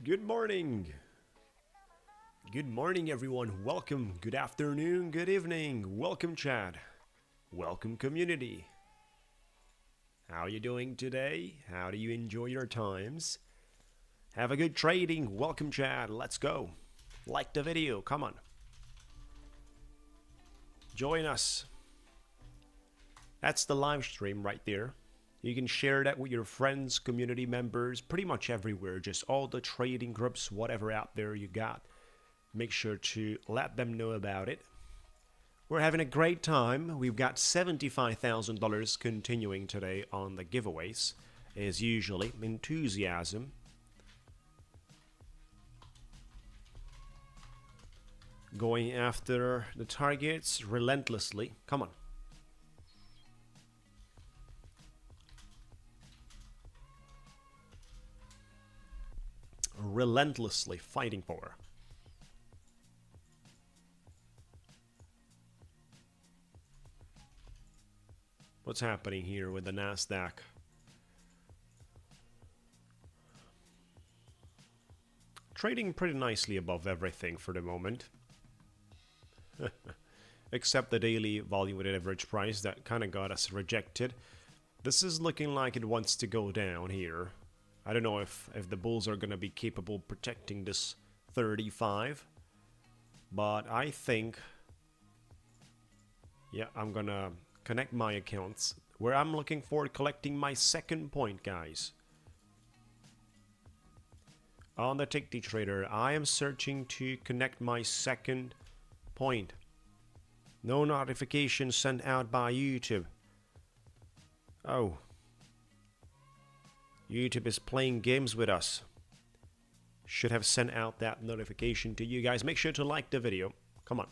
Good morning. Good morning, everyone. Welcome. Good afternoon. Good evening. Welcome, chat. Welcome, community. How are you doing today? How do you enjoy your times? Have a good trading. Welcome, chat. Let's go. Like the video. Come on. Join us. That's the live stream right there. You can share that with your friends, community members, pretty much everywhere. Just all the trading groups, whatever out there you got. Make sure to let them know about it. We're having a great time. We've got $75,000 continuing today on the giveaways. As usually, enthusiasm. Going after the targets relentlessly. Come on. Relentlessly fighting for. What's happening here with the Nasdaq? Trading pretty nicely above everything for the moment. Except the daily volume weighted average price that kind of got us rejected. This is looking like it wants to go down here. I don't know if the bulls are going to be capable of protecting this 35. But I think, yeah, I'm going to connect my accounts where I'm looking for collecting my second point, guys. On the Ticktick Trader, I am searching to connect my second point. No notification sent out by YouTube. Oh. YouTube is playing games with us. Should have sent out that notification to you guys. Make sure to like the video. Come on.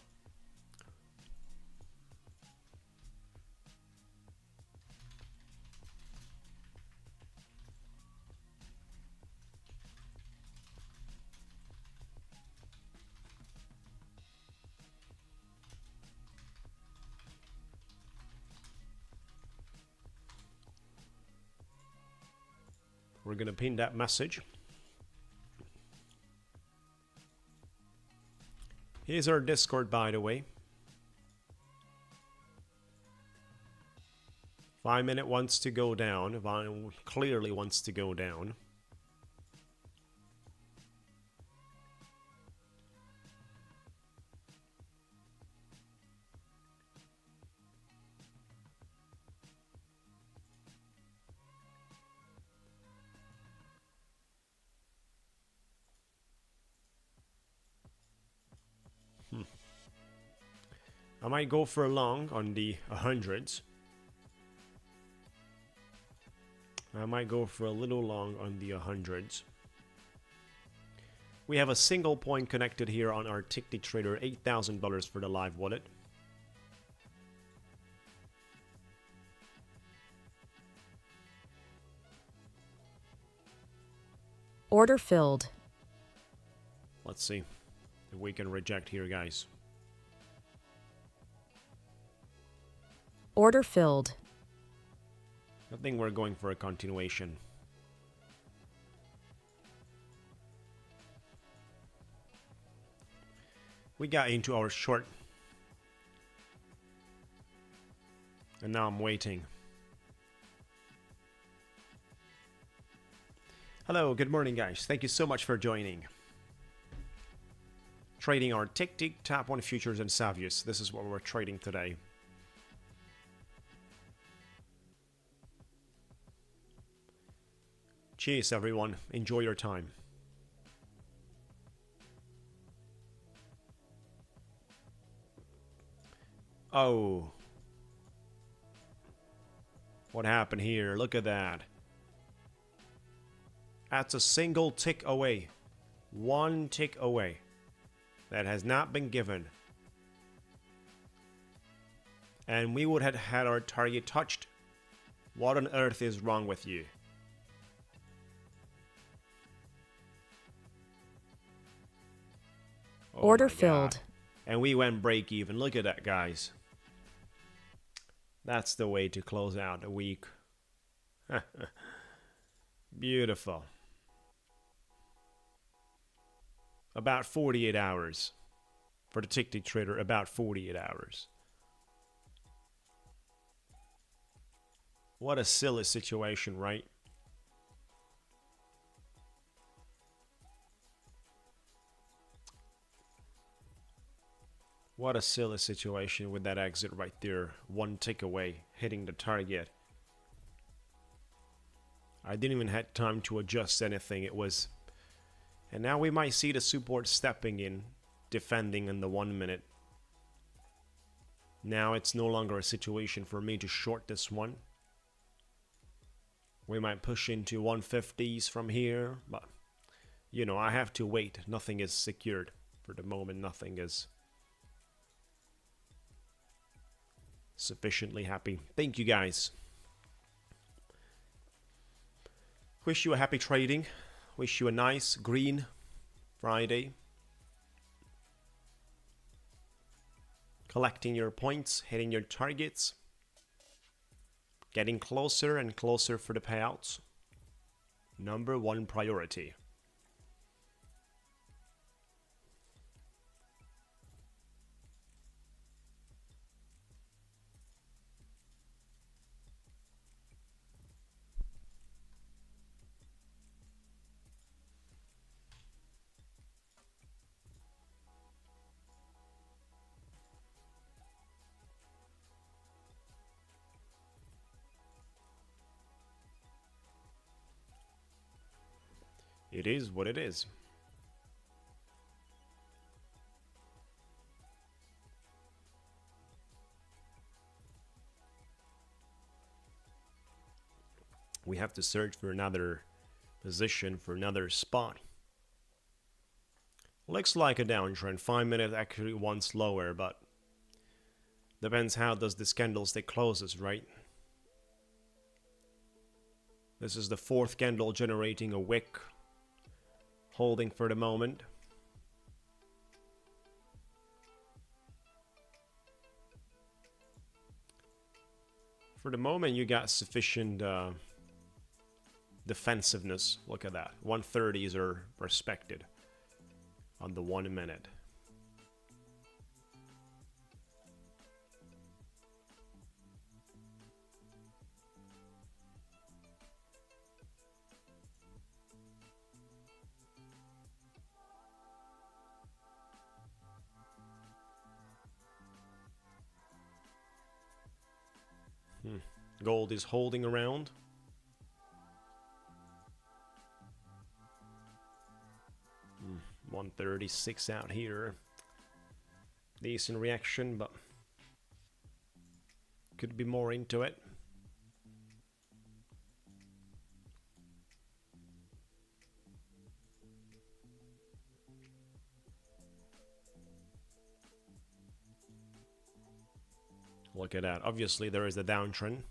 We're going to pin that message. Here's our Discord, by the way. 5 minute wants to go down. Vine clearly wants to go down. I might go for a long on the 100s. I might go for a little long on the 100s. We have a single point connected here on our Ticktick Trader, $8,000 for the live wallet. Order filled. Let's see if we can reject here, guys. Order filled. I think we're going for a continuation. We got into our short. And now I'm waiting. Hello, good morning, guys. Thank you so much for joining. Trading our Ticktick, Top 1 futures and Savius. This is what we're trading today. Cheers, everyone. Enjoy your time. Oh. What happened here? Look at that. That's a single tick away. One tick away. That has not been given. And we would have had our target touched. What on earth is wrong with you? Oh, order filled. And we went break even. Look at that, guys. That's the way to close out a week. Beautiful. About 48 hours. For the Ticktick trader, about 48 hours. What a silly situation, right? What a silly situation with that exit right there. One tick away, hitting the target. I didn't even have time to adjust anything. It was... And now we might see the support stepping in, defending in the 1 minute. Now it's no longer a situation for me to short this one. We might push into 150s from here, but you know, I have to wait. Nothing is secured. For the moment, nothing is sufficiently happy. Thank you guys. Wish you a happy trading. Wish you a nice green Friday. Collecting your points, hitting your targets. Getting closer and closer for the payouts. Number one priority. It is what it is. We have to search for another position, for another spot. Looks like a downtrend. 5 minutes actually once lower, but depends how does this candlestick closes, right? This is the fourth candle generating a wick. Holding for the moment. For the moment, you got sufficient defensiveness. Look at that. 130s are respected on the 1 minute. Gold is holding around. Hmm, 136 out here. Decent reaction, but could be more into it. Look at that. Obviously, there is a downtrend.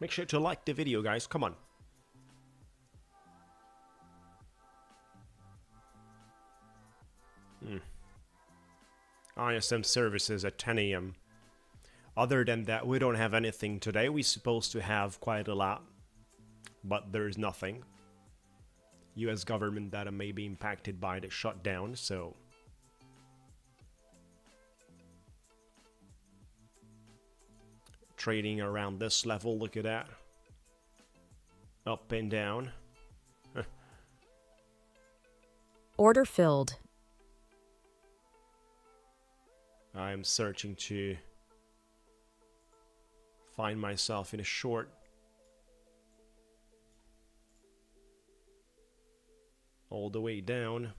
Make sure to like the video, guys. Come on. ISM services at 10 a.m. Other than that, we don't have anything today. We're supposed to have quite a lot, but there's nothing. US government data may be impacted by the shutdown, so trading around this level, look at that. Up and down. Order filled. I'm searching to find myself in a short. All the way down.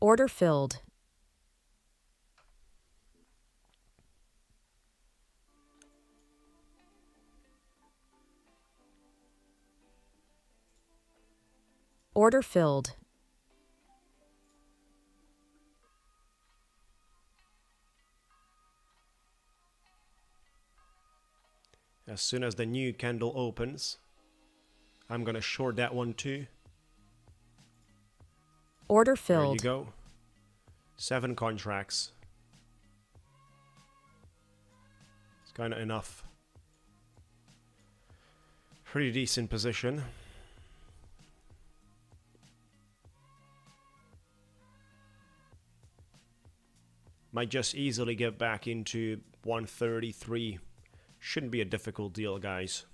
Order filled. Order filled. As soon as the new candle opens, I'm gonna short that one too. Order There you filled. go. 7 contracts. It's kind of enough. Pretty decent position. Might just easily get back into 133. Shouldn't be a difficult deal, guys.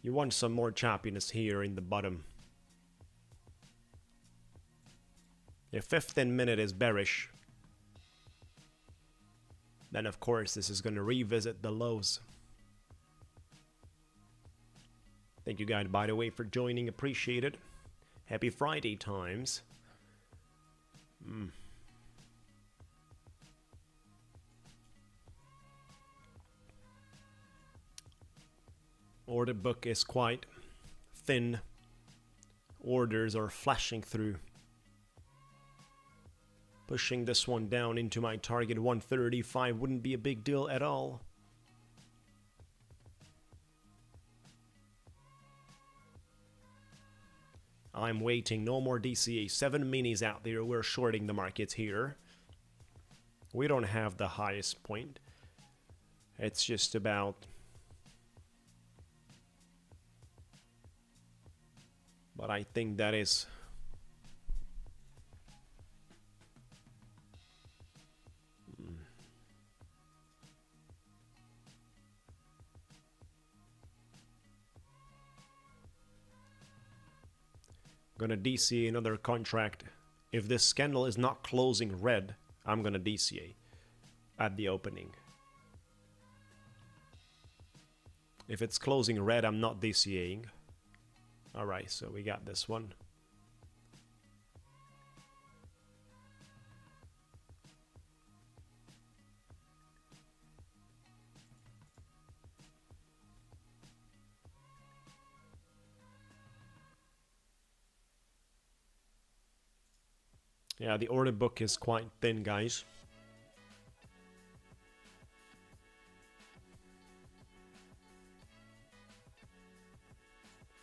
You want some more choppiness here in the bottom. If 15 minute is bearish, then of course this is going to revisit the lows. Thank you guys, by the way, for joining. Appreciate it. Happy Friday times. Order book is quite thin. Orders are flashing through. Pushing this one down into my target 135 wouldn't be a big deal at all. I'm waiting. No more DCA. 7 minis out there. We're shorting the markets here. We don't have the highest point. It's just about... But I think that is... Gonna DCA another contract. If this candle is not closing red, I'm gonna DCA at the opening. If it's closing red, I'm not DCAing. Alright, so we got this one. Yeah, the order book is quite thin, guys.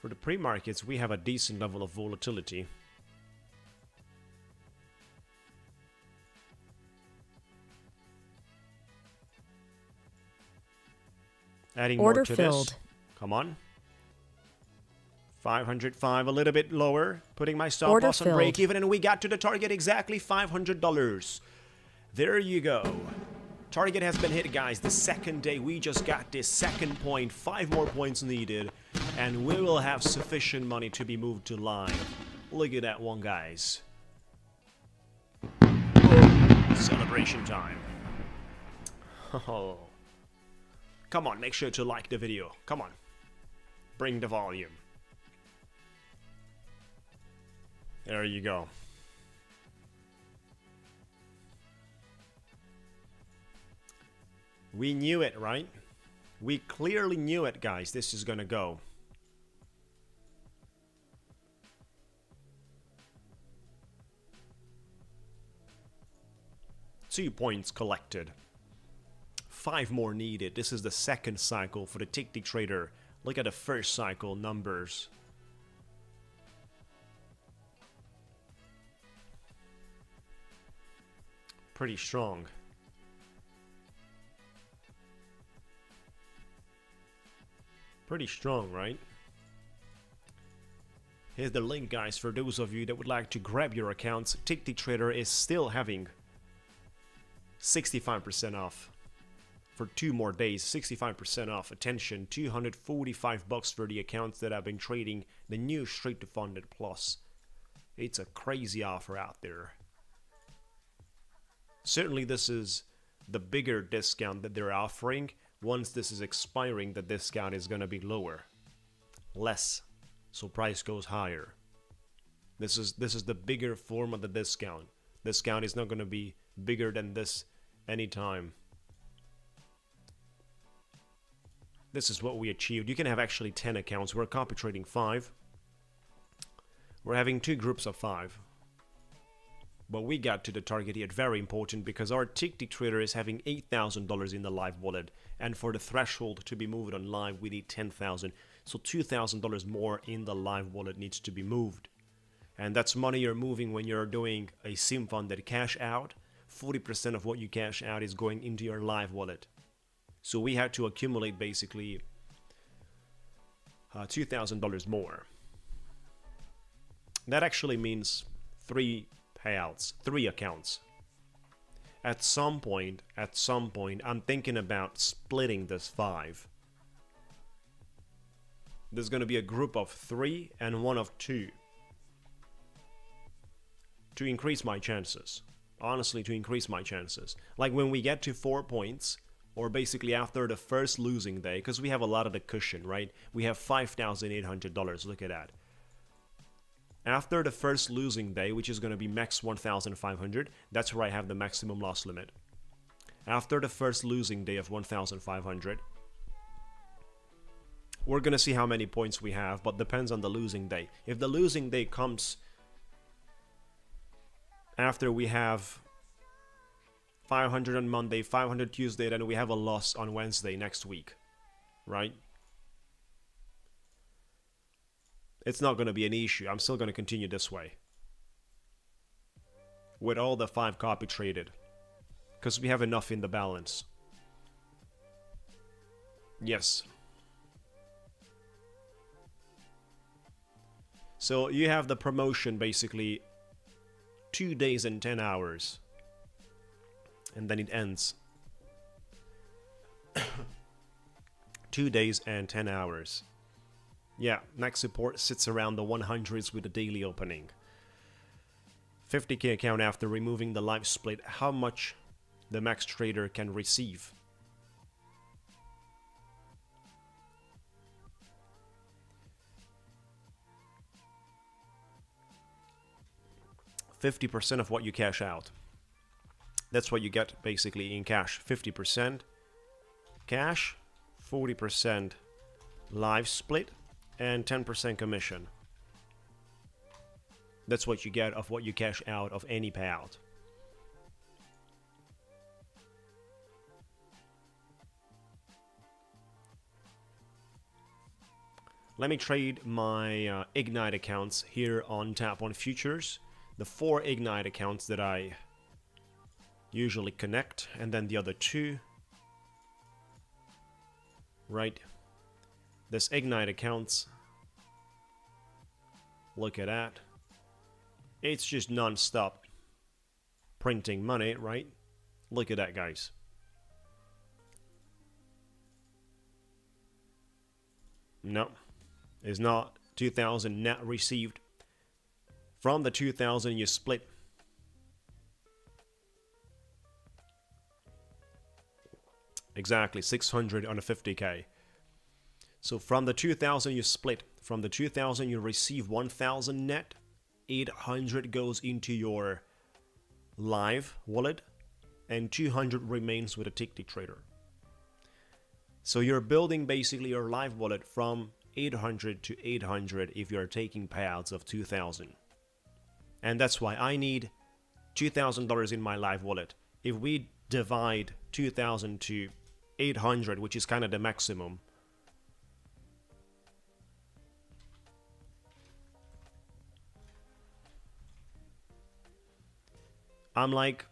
For the pre-markets, we have a decent level of volatility. Adding Order more to filled. this. Come on. 505, a little bit lower. Putting my stop Order loss on filled. break even, and we got to the target exactly $500. There you go. Target has been hit, guys. The second day, we just got this second point. 5 more points needed, and we will have sufficient money to be moved to live. Look at that one, guys. Celebration time. Oh. Come on, make sure to like the video. Come on. Bring the volume. There you go. We knew it, right? We clearly knew it, guys. This is gonna go. Two points collected. 5 more needed. This is the second cycle for the Ticktick trader. Look at the first cycle numbers. Pretty strong. Pretty strong, right? Here's the link, guys, for those of you that would like to grab your accounts. Ticktick Trader is still having 65% off for 2 more days. 65% off. Attention, $245 for the accounts that have been trading the new Straight to Funded Plus. It's a crazy offer out there. Certainly this is the bigger discount that they're offering. Once this is expiring, the discount is going to be lower. Less. So price goes higher. This is the bigger form of the discount. Discount is not going to be bigger than this anytime. This is what we achieved. You can have actually 10 accounts. We're copy trading 5. We're having 2 groups of 5. But we got to the target here, very important, because our Ticktick trader is having $8,000 in the live wallet, and for the threshold to be moved on live, we need $10,000. So $2,000 more in the live wallet needs to be moved. And that's money you're moving when you're doing a sim funded cash out. 40% of what you cash out is going into your live wallet. So we had to accumulate basically $2,000 more. That actually means 3 payouts, 3 accounts. At some point, I'm thinking about splitting this 5. There's going to be a group of 3 and one of 2 to increase my chances. Honestly, to increase my chances. Like when we get to 4 points, or basically after the first losing day, because we have a lot of the cushion, right? We have $5,800. Look at that. After the first losing day, which is going to be max 1,500, that's where I have the maximum loss limit. After the first losing day of 1,500, we're going to see how many points we have, but depends on the losing day. If the losing day comes after we have 500 on Monday, 500 Tuesday, then we have a loss on Wednesday next week, right? It's not going to be an issue. I'm still going to continue this way with all the 5 copy traded, because we have enough in the balance. Yes. So you have the promotion basically 2 days and 10 hours, and then it ends. 2 days and 10 hours. Yeah, next support sits around the 100s with the daily opening. 50k account after removing the live split. How much the max trader can receive? $50% of what you cash out. That's what you get basically in cash. 50% cash, 40% live split, and 10% commission. That's what you get of what you cash out of any payout. Let me trade my Ignite accounts here on Tap on Futures. The 4 Ignite accounts that I usually connect, and then the other 2. Right. This Ignite accounts, look at that. It's just non-stop printing money, right? Look at that, guys. No, it's not 2,000 net received. From the 2,000 you split. Exactly, 600 on a 50k. So from the 2,000 you split. From the 2,000 you receive 1,000 net. 800 goes into your live wallet, and 200 remains with a Ticktick trader. So you're building basically your live wallet from 800 to 800 if you're taking payouts of 2,000. And that's why I need $2,000 in my live wallet. If we divide 2,000 to 800, which is kind of the maximum, I'm like,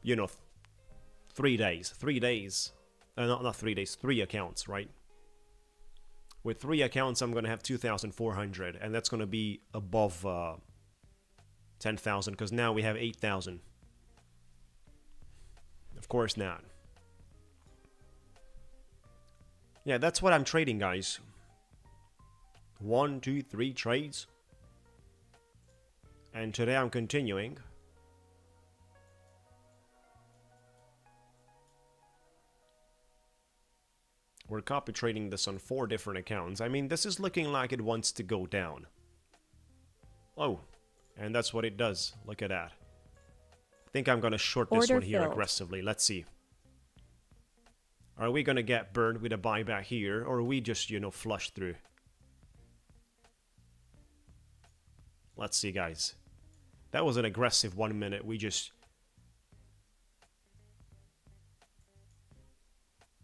3 days. 3 days. Not 3 days, 3 accounts, right? With 3 accounts, I'm going to have 2,400, and that's going to be above 10,000, because now we have 8,000. Of course not. Yeah, that's what I'm trading, guys. 1, 2, 3 trades. And today I'm continuing. We're copy trading this on 4 different accounts. I mean, this is looking like it wants to go down. Oh, and that's what it does. Look at that. I think I'm going to short this one here aggressively. Let's see. Are we going to get burned with a buyback here, or are we just, flush through? Let's see, guys. That was an aggressive 1 minute. We just...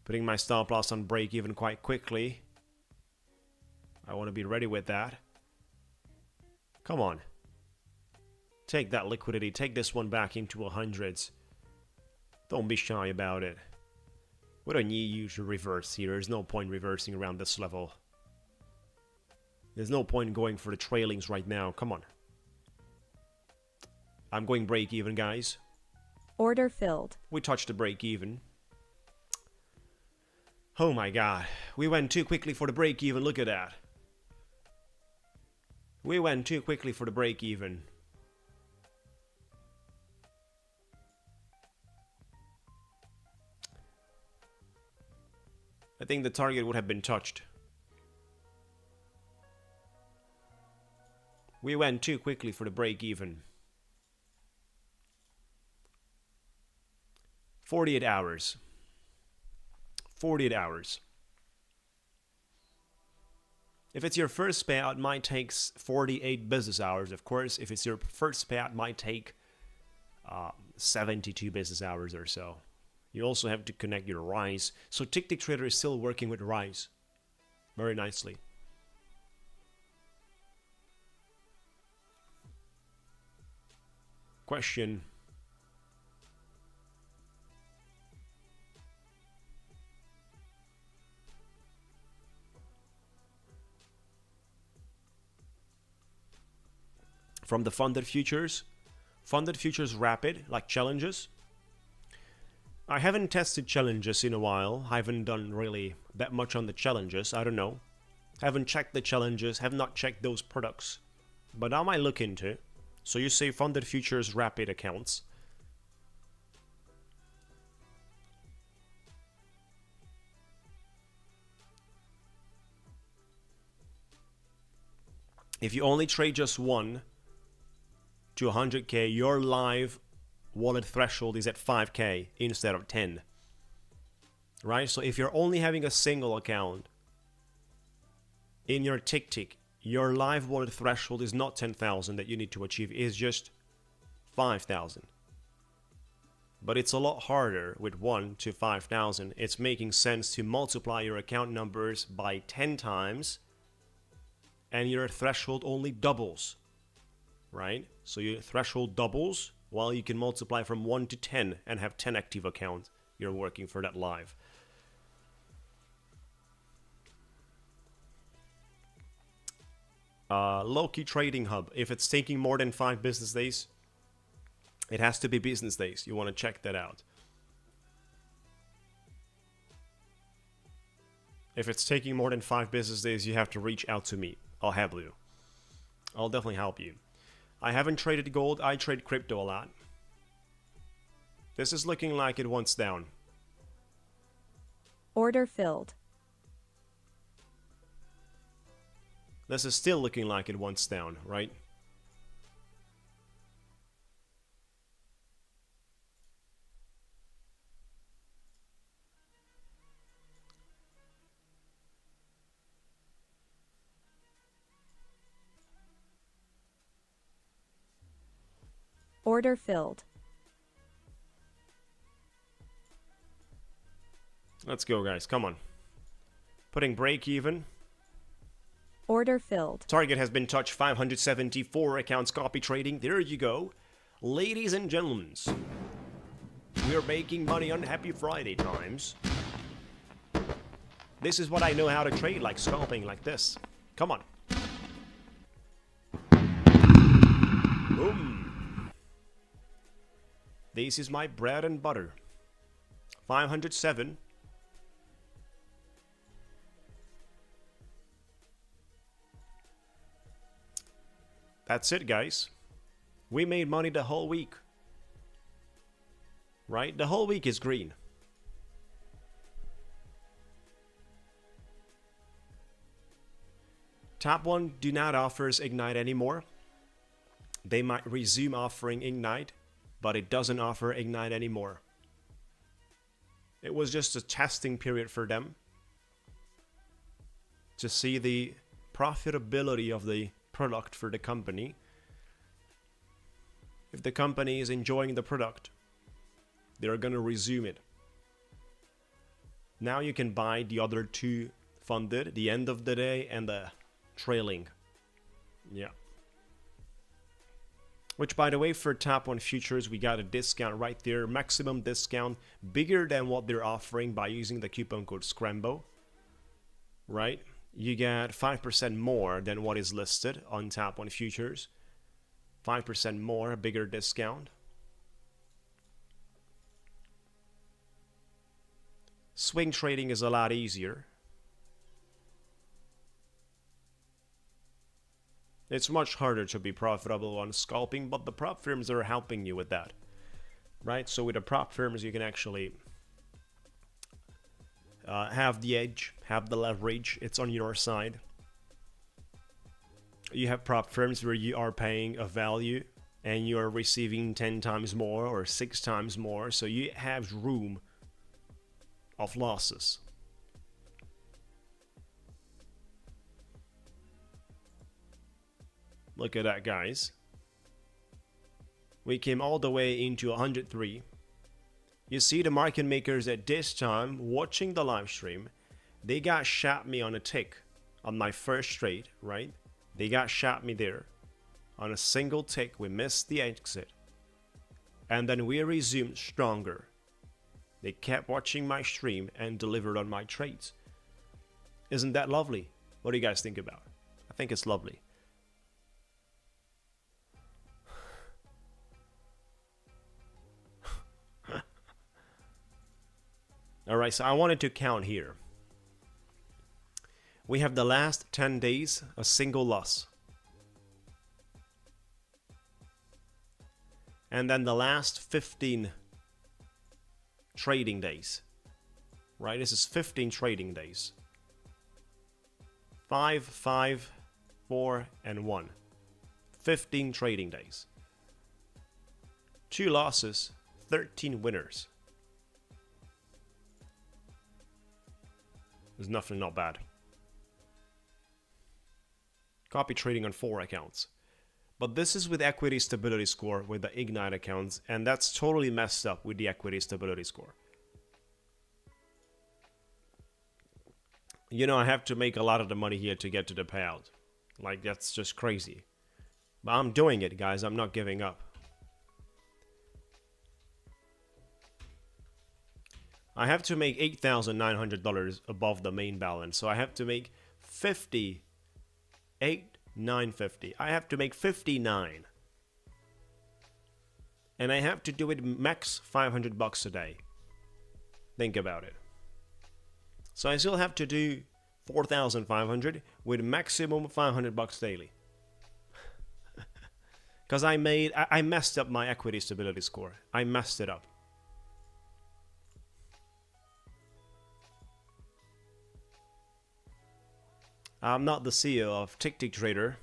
Putting my stop loss on break even quite quickly. I want to be ready with that. Come on. Take that liquidity. Take this one back into hundreds. Don't be shy about it. We don't need you to reverse here. There's no point reversing around this level. There's no point going for the trailings right now. Come on. I'm going break even, guys. Order filled. We touched the break even. Oh my god. We went too quickly for the break even. Look at that. We went too quickly for the break even. I think the target would have been touched. We went too quickly for the break even. 48 hours. 48 hours. If it's your first payout, it might take 48 business hours, of course. If it's your first payout, it might take 72 business hours or so. You also have to connect your Rise. So Ticktick Trader is still working with Rise very nicely. Question. From the funded futures rapid, like challenges. I haven't tested challenges in a while. I haven't done really that much on the challenges. I don't know. Haven't checked the challenges, have not checked those products. But I might look into. So you say funded futures rapid accounts. If you only trade just one to 100k, your live wallet threshold is at 5k instead of 10. Right? So if you're only having a single account in your Ticktick, your live wallet threshold is not 10,000 that you need to achieve, it's just 5,000. But it's a lot harder with 1 to 5,000. It's making sense to multiply your account numbers by 10 times and your threshold only doubles. Right? So your threshold doubles while you can multiply from 1 to 10 and have 10 active accounts. You're working for that live. Low-key trading hub. If it's taking more than 5 business days, it has to be business days. You want to check that out. If it's taking more than 5 business days, you have to reach out to me. I'll help you. I'll definitely help you. I haven't traded gold. I trade crypto a lot. This is looking like it wants down. Order filled. This is still looking like it wants down, right? Order filled. Let's go, guys. Come on. Putting break even. Order filled. Target has been touched. 574 accounts copy trading. There you go. Ladies and gentlemen, we're making money on Happy Friday times. This is what I know how to trade, like scalping like this. Come on. Boom. This is my bread and butter. 507. That's it, guys. We made money the whole week. Right? The whole week is green. Top 1 do not offers Ignite anymore. They might resume offering Ignite, but it doesn't offer Ignite anymore. It was just a testing period for them to see the profitability of the product for the company. if the company is enjoying the product, they're gonna resume it. Now you can buy the other two funded, the end of the day and the trailing. Yeah. Which, by the way, for Top 1 futures, we got a discount right there. Maximum discount, bigger than what they're offering by using the coupon code SCRAMBO. Right? You get 5% more than what is listed on Top 1 futures. 5% more, bigger discount. Swing trading is a lot easier. It's much harder to be profitable on scalping, but the prop firms are helping you with that, right? So with the prop firms, you can actually have the edge, have the leverage. It's on your side. You have prop firms where you are paying a value and you are receiving 10 times more or 6 times more, so you have room of losses. Look at that, guys. We came all the way into 103. You see the market makers at this time watching the live stream, they got shot me on a tick on my first trade, right? They got shot me there on a single tick. We missed the exit and then we resumed stronger. They kept watching my stream and delivered on my trades. Isn't that lovely? What do you guys think about? I think it's lovely. Alright, so I wanted to count here. We have the last 10 days, a single loss. And then the last 15 trading days. Right, this is 15 trading days. 5, 5, 4, and 1. 15 trading days. 2 losses, 13 winners. There's nothing not bad. Copy trading on 4 accounts. But this is with equity stability score with the Ignite accounts, and that's totally messed up with the equity stability score. You know, I have to make a lot of the money here to get to the payout. Like, that's just crazy. But I'm doing it, guys. I'm not giving up. I have to make $8,900 above the main balance. So I have to make 58,950. I have to make 59. And I have to do it max $500 a day. Think about it. So I still have to do 4,500 with maximum $500 daily. Because I messed up my equity stability score. I messed it up. I'm not the CEO of Ticktick Trader.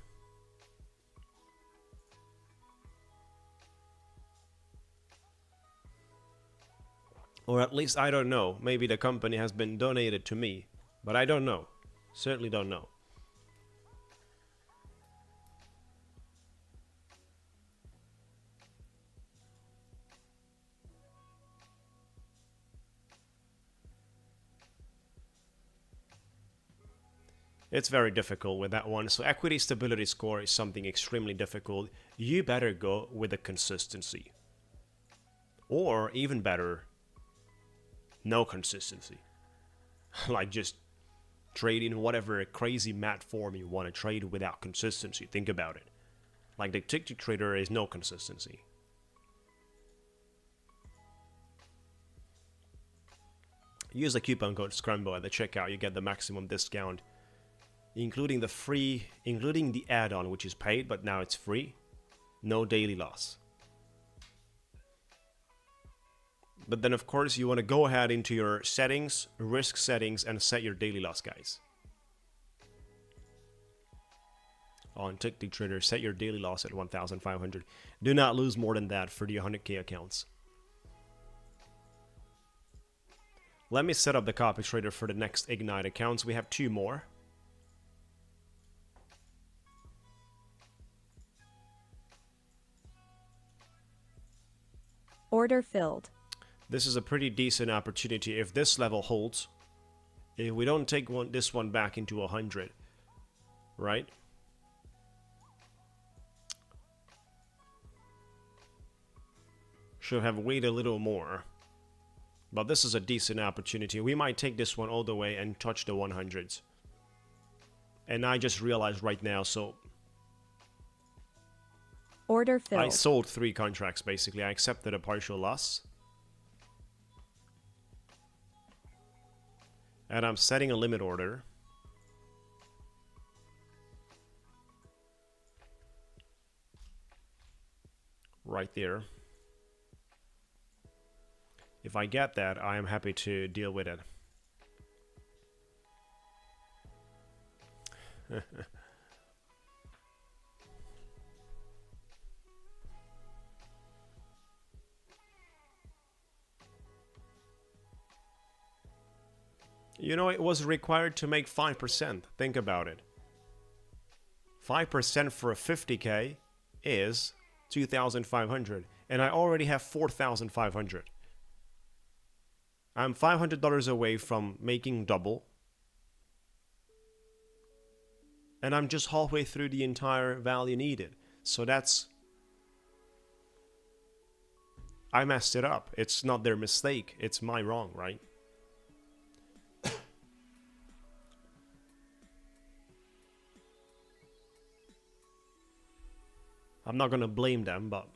Or at least I don't know. Maybe the company has been donated to me. But I don't know. Certainly don't know. It's very difficult with that one. So equity stability score is something extremely difficult. You better go with the consistency. Or even better, no consistency. Like just trade in whatever crazy mat form you want to trade without consistency. Think about it. Like the Ticktick Trader is no consistency. Use the coupon code SCRAMBO at the checkout. You get the maximum discount. Including the add-on, which is paid, but now it's free. No daily loss. But then, of course, you want to go ahead into your settings, risk settings, and set your daily loss, guys. On Ticktick Trader, set your daily loss at 1,500. Do not lose more than that for the 100K accounts. Let me set up the copy trader for the next Ignite accounts. We have 2 more. Order filled. This is a pretty decent opportunity if this level holds. If we don't take this one back into 100, right? Should have waited a little more. But this is a decent opportunity. We might take this one all the way and touch the 100s. And I just realized right now, so order filled. I sold 3 contracts basically. I accepted a partial loss. And I'm setting a limit order. Right there. If I get that, I am happy to deal with it. You know, it was required to make 5%. Think about it. 5% for a 50k is 2,500. And I already have 4,500. I'm $500 away from making double. And I'm just halfway through the entire value needed. So that's... I messed it up. It's not their mistake. It's my wrong, right? I'm not gonna blame them, but...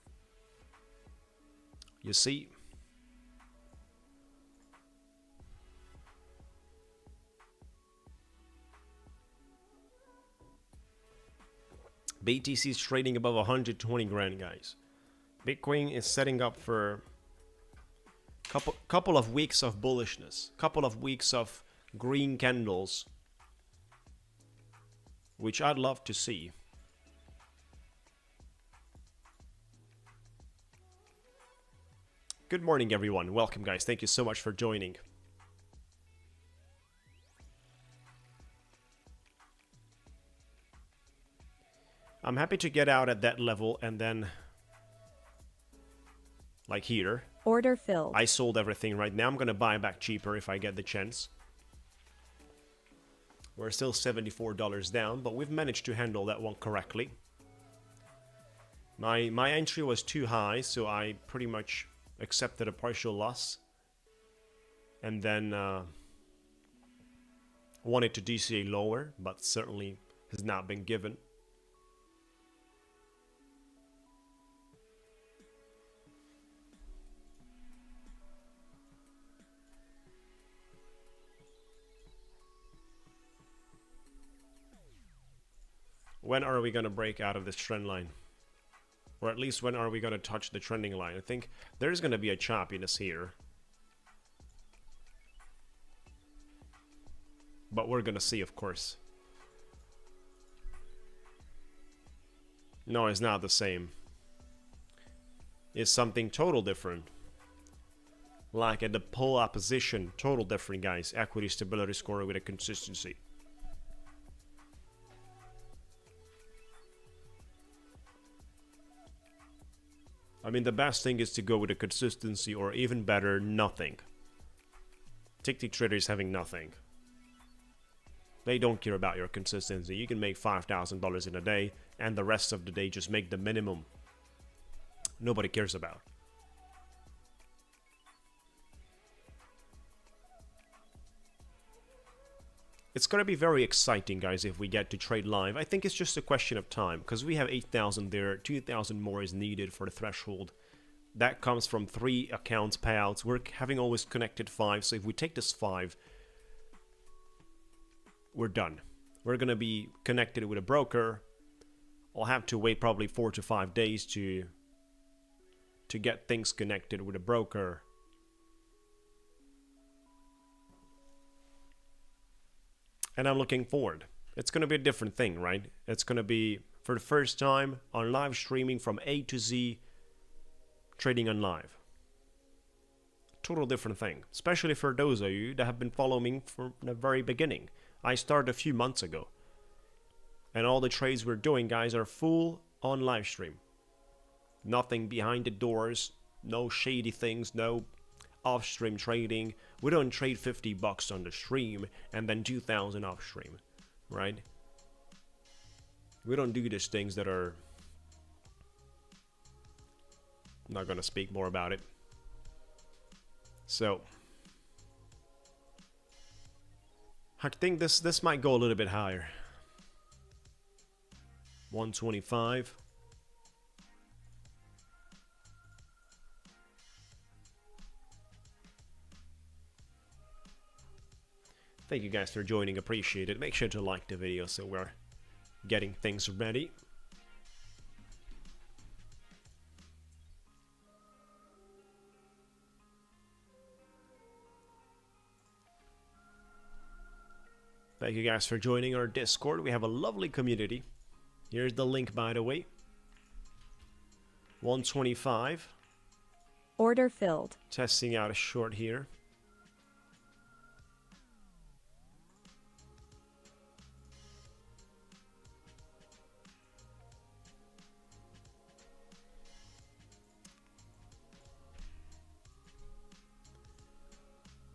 You see... BTC is trading above 120 grand, guys. Bitcoin is setting up for couple of weeks of bullishness, couple of weeks of green candles, which I'd love to see. Good morning, everyone. Welcome, guys. Thank you so much for joining. I'm happy to get out at that level and then, like here, order filled. I sold everything right now. I'm going to buy back cheaper if I get the chance. We're still $74 down, but we've managed to handle that one correctly. My entry was too high, so I pretty much accepted a partial loss. And then wanted to DCA lower, but certainly has not been given. When are we going to break out of this trend line? Or at least when are we going to touch the trending line? I think there's going to be a choppiness here. But we're going to see, of course. No, it's not the same. It's something total different. Like at the pole opposition, total different, guys. Equity stability score with a consistency. I mean, the best thing is to go with a consistency, or even better, nothing. Ticktick traders having nothing. They don't care about your consistency. You can make $5,000 in a day, and the rest of the day just make the minimum. Nobody cares about. It's going to be very exciting, guys, if we get to trade live. I think it's just a question of time, because we have 8,000 there, 2,000 more is needed for the threshold. That comes from 3 accounts payouts. We're having always connected 5, so if we take this 5, we're done. We're going to be connected with a broker. I'll have to wait probably 4 to 5 days to get things connected with a broker. And I'm looking forward. It's going to be a different thing, right? It's going to be, for the first time, on live streaming from A to Z, trading on live. Total different thing. Especially for those of you that have been following me from the very beginning. I started a few months ago. And all the trades we're doing, guys, are full on live stream. Nothing behind the doors. no shady things, no off-stream trading. We don't trade $50 on the stream and then 2,000 off-stream, right? We don't do these things that are... I'm not gonna speak more about it. So I think this might go a little bit higher. 125. Thank you guys for joining, appreciate it. Make sure to like the video so we're getting things ready. Thank you guys for joining our Discord. We have a lovely community. Here's the link, by the way. 125. Order filled. Testing out a short here.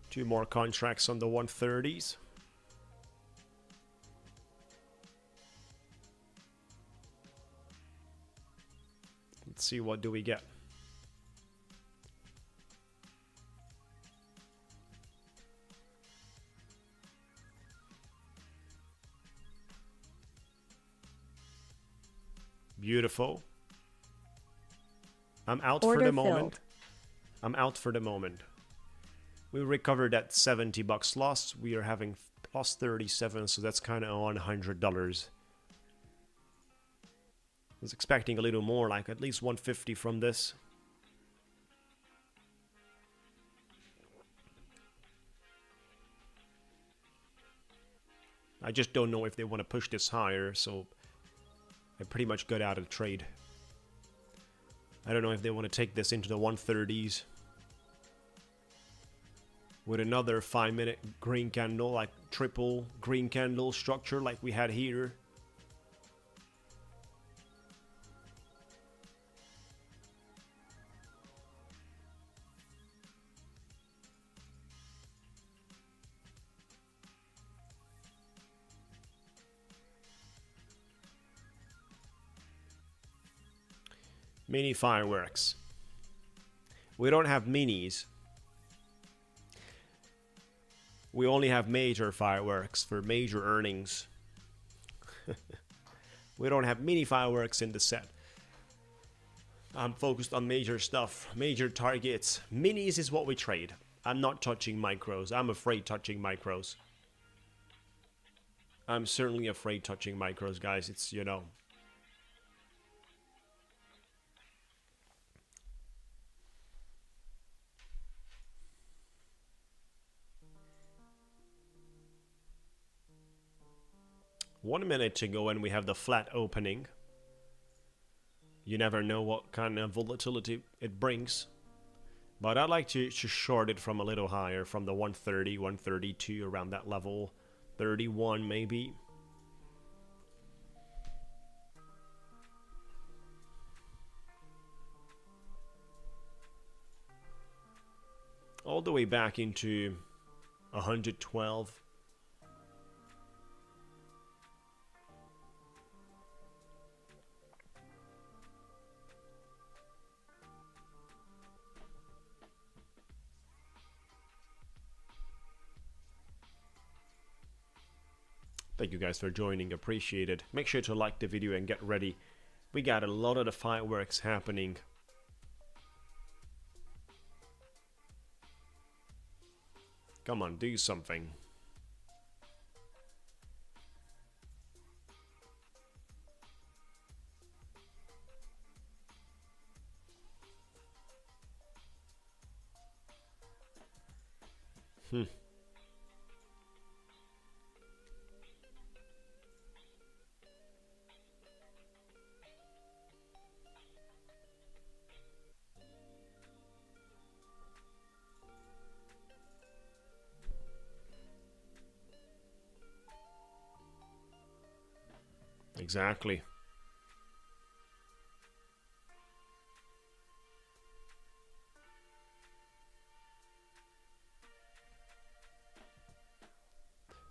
Two more contracts on the 130s. Let's see, what do we get? Beautiful. I'm out for the moment. I'm out for the moment. We recovered at $70 lost. We are having plus 37, so that's kind of on $100. I was expecting a little more, like at least 150 from this. I just don't know if they want to push this higher, so I pretty much got out of the trade. I don't know if they want to take this into the 130s. With another 5-minute green candle, like triple green candle structure like we had here. Mini fireworks. We don't have minis. We only have major fireworks for major earnings. We don't have mini fireworks in the set. I'm focused on major stuff, major targets. Minis is what we trade. I'm not touching micros. I'm afraid touching micros. I'm certainly afraid touching micros, guys. It's, you know. One minute to go and we have the flat opening. You never know what kind of volatility it brings. But I'd like to short it from a little higher, from the 130, 132, around that level. 31 maybe. All the way back into 112. Thank you guys for joining, appreciate it. Make sure to like the video and get ready. We got a lot of the fireworks happening. Come on, do something. Exactly.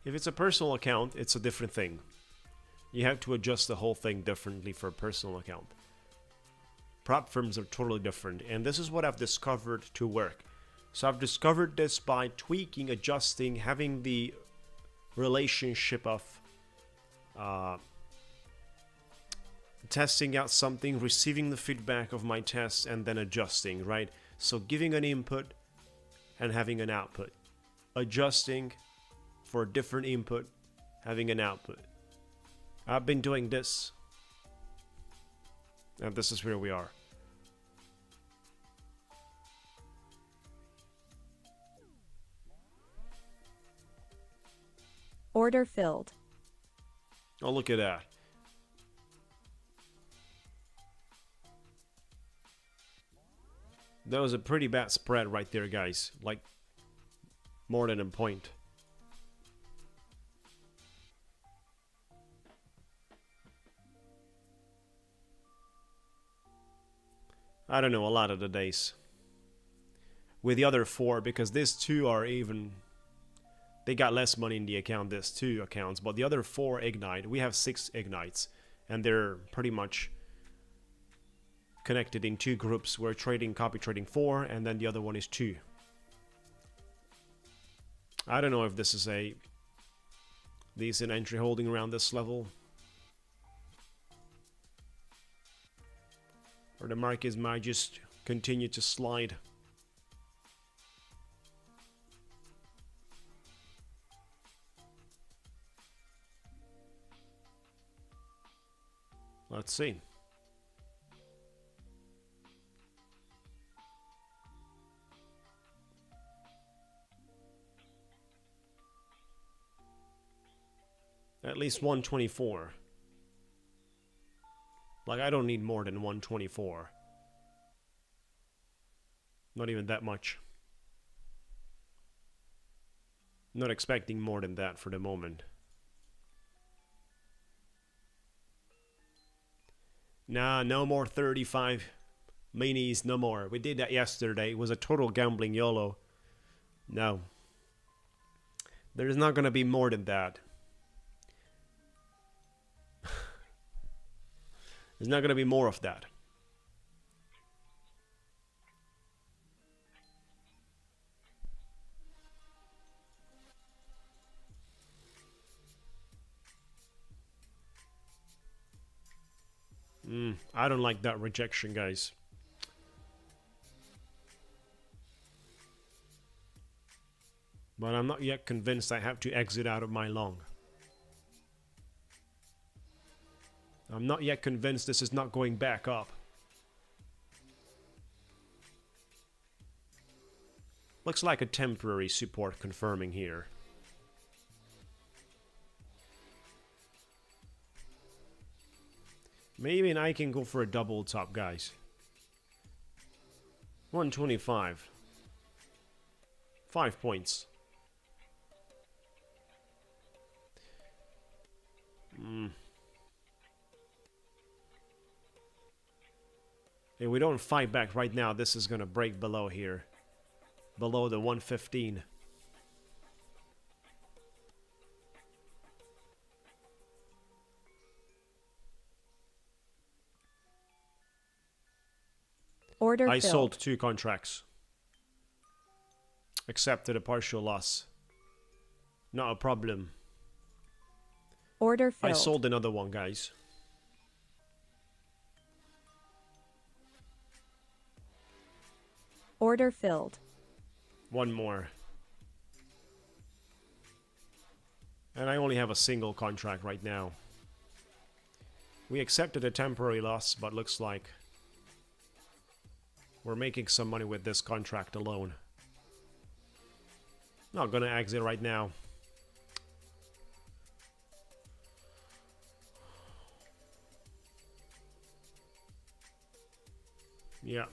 If it's a personal account, it's a different thing. You have to adjust the whole thing differently for a personal account. Prop firms are totally different, and this is what I've discovered to work. So I've discovered this by tweaking, adjusting, having the relationship of testing out something, receiving the feedback of my tests, and then adjusting, right? So giving an input and having an output. Adjusting for a different input, having an output. I've been doing this, and this is where we are. Order filled. Oh, look at that. That was a pretty bad spread right there, guys. Like, more than a point. I don't know, a lot of the days. With the other four, because these two are even... They got less money in the account, these two accounts. But the other four ignite. We have 6 ignites. And they're pretty much connected in 2 groups. We're trading, copy trading 4, and then the other one is 2. I don't know if this is a decent entry holding around this level. Or the markets might just continue to slide. Let's see. At least 124. Like, I don't need more than 124. Not even that much. Not expecting more than that for the moment. Nah, no more 35 minis, no more. We did that yesterday. It was a total gambling YOLO. No. There's not gonna be more than that. There's not gonna be more of that. I don't like that rejection, guys. But I'm not yet convinced I have to exit out of my long. I'm not yet convinced this is not going back up. Looks like a temporary support confirming here. Maybe I can go for a double top, guys. 125. 5 points. If we don't fight back right now, this is gonna break below here. Below the 115. Order I filled. sold 2 contracts. Accepted a partial loss. Not a problem. Order filled. I sold another one, guys. Order filled. One more. And I only have a single contract right now. We accepted a temporary loss, but looks like we're making some money with this contract alone. Not gonna exit right now. Yeah.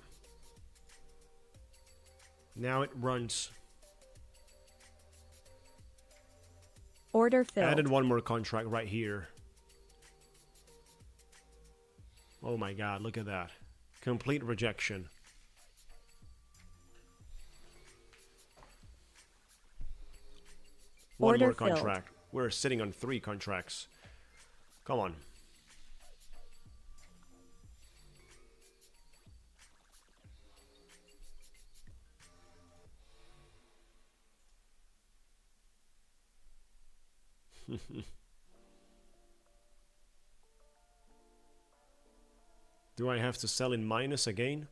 Now it runs. Order filled. Added one more contract right here. Oh my god, look at that. Complete rejection. One Order more filled. contract. We're sitting on 3 contracts. Come on. Do I have to sell in minus again?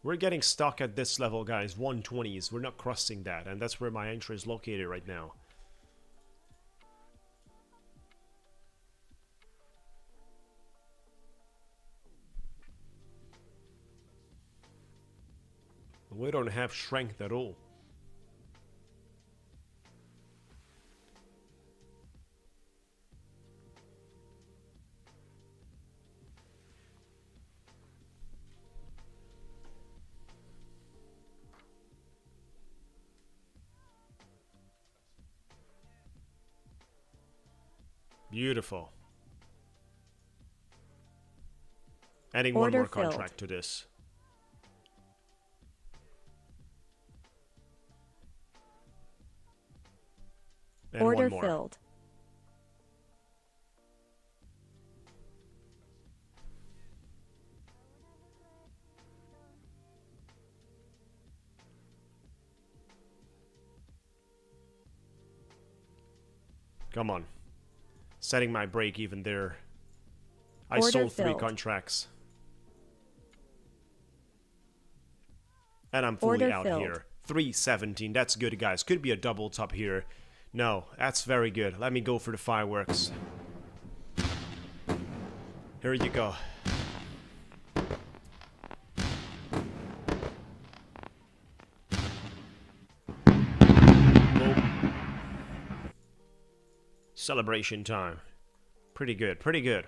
We're getting stuck at this level, guys. 120s. We're not crossing that, and that's where my entry is located right now. We don't have strength at all. Beautiful. Adding one more contract to this. And Order one more. filled. Come on. Setting my break even there. I Order sold 3 filled. contracts. And I'm fully Order out filled. here. 317. That's good, guys. Could be a double top here. No, that's very good. Let me go for the fireworks. Here you go. Boom. Celebration time. Pretty good, pretty good.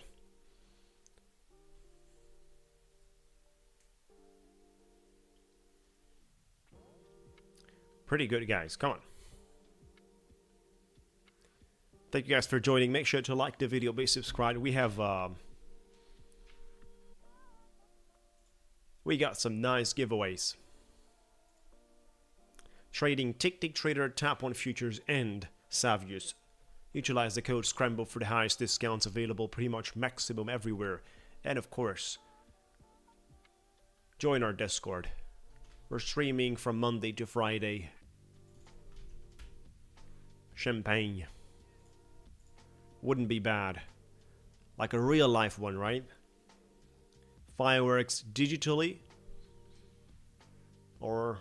Pretty good, guys. Come on. Thank you guys for joining. Make sure to like the video, be subscribed. We have we got some nice giveaways. Trading Ticktick Trader, Tap 1 Futures, and Savius. Utilize the code SCRAMBLE for the highest discounts available, pretty much maximum everywhere. And of course, join our Discord. We're streaming from Monday to Friday. Champagne. Wouldn't be bad. Like a real life one, right? Fireworks digitally? Or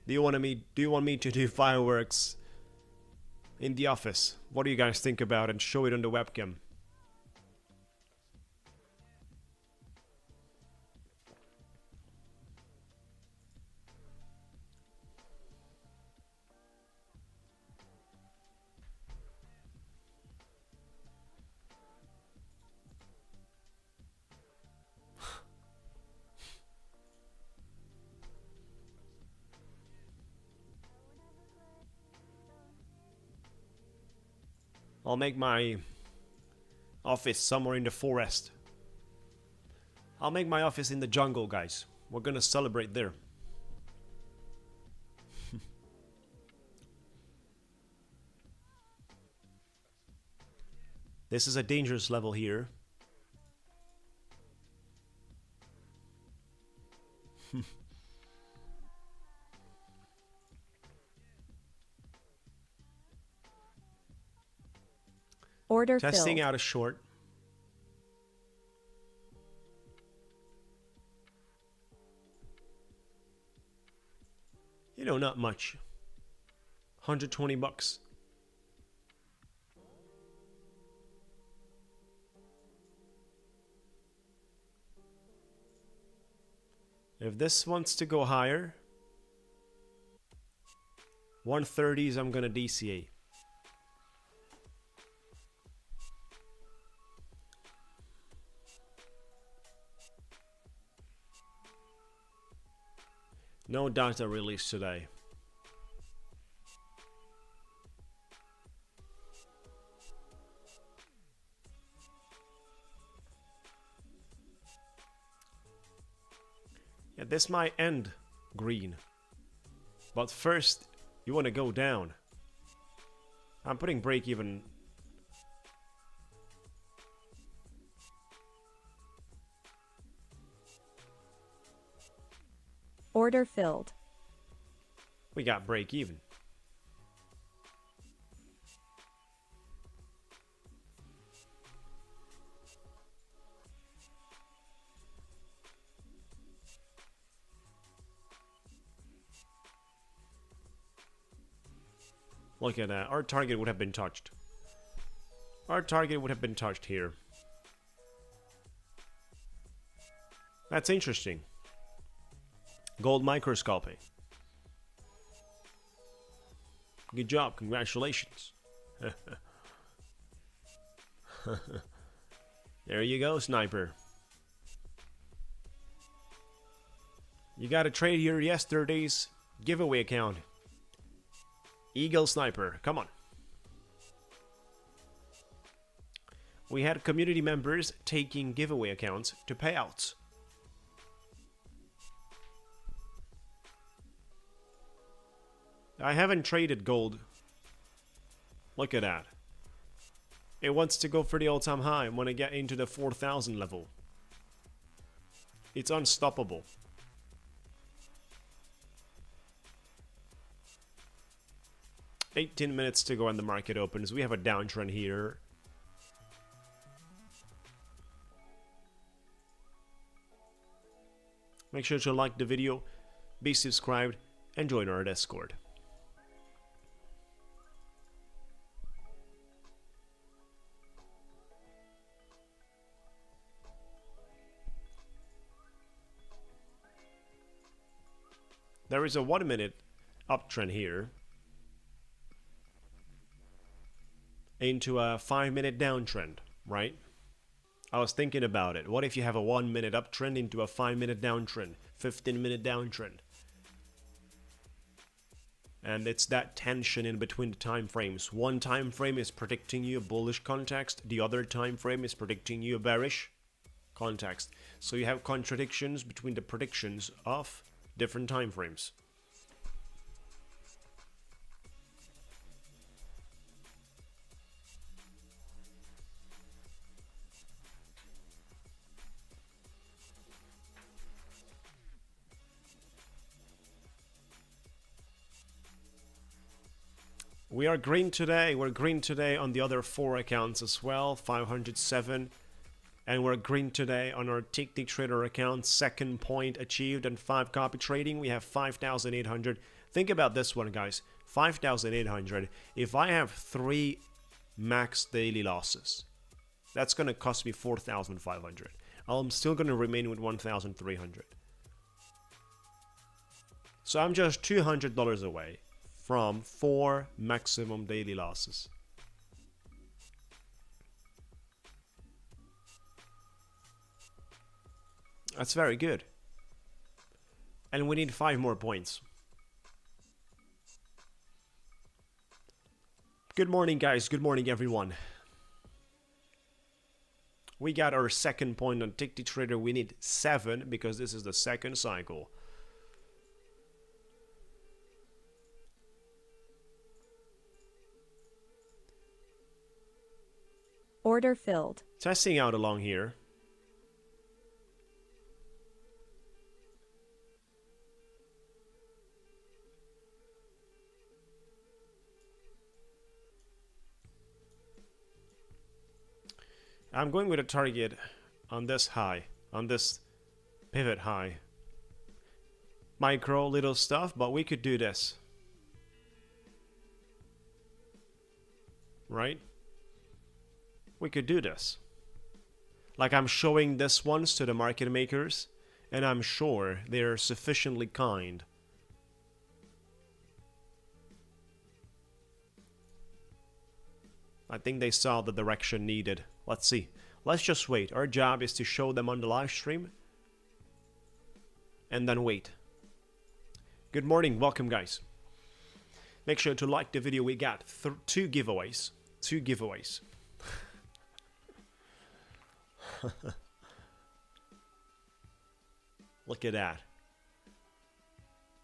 do you want me to do fireworks in the office? What do you guys think about it? Show it on the webcam. I'll make my office somewhere in the forest. I'll make my office in the jungle, guys. We're gonna celebrate there. This is a dangerous level here. Order Testing filled. out a short. You know, not much. 120 bucks. If this wants to go higher, 130s, I'm gonna DCA. No data released today. Yeah, this might end green. But first, you want to go down. I'm putting break even. Order filled. We got break even. Look at that. Our target would have been touched. Our target would have been touched here. That's interesting. Gold microscopy. Good job. Congratulations. There you go, sniper. You got to trade your yesterday's giveaway account. Eagle Sniper, come on. We had community members taking giveaway accounts to payouts. I haven't traded gold. Look at that. It wants to go for the all-time high when I get into the 4,000 level. It's unstoppable. $18 minutes to go and the market opens. We have a downtrend here. Make sure to like the video, be subscribed, and join our Discord. There is a 1 minute uptrend here into a 5 minute downtrend, right? I was thinking about it. What if you have a 1 minute uptrend into a 5 minute downtrend, 15 minute downtrend? And it's that tension in between the time frames. One time frame is predicting you a bullish context, the other time frame is predicting you a bearish context. So you have contradictions between the predictions of different time frames. We are green today. We're green today on the other 4 accounts as well, 507. And we're green today on our Ticktick Trader account. Second point achieved and 5 copy trading. We have 5,800. Think about this one, guys. 5,800. If I have 3 max daily losses, that's going to cost me 4,500. I'm still going to remain with 1,300. So I'm just $200 away from 4 maximum daily losses. That's very good. And we need 5 more points. Good morning, guys. Good morning, everyone. We got our second point on Ticktick Trader. We need 7 because this is the second cycle. Order filled. Testing out along here. I'm going with a target on this high, on this pivot high. Micro little stuff, but we could do this. Right? We could do this. Like I'm showing this ones to the market makers, and I'm sure they're sufficiently kind. I think they saw the direction needed. Let's see. Let's just wait. Our job is to show them on the live stream and then wait. Good morning. Welcome, guys. Make sure to like the video. We got 2 giveaways. 2 giveaways. Look at that.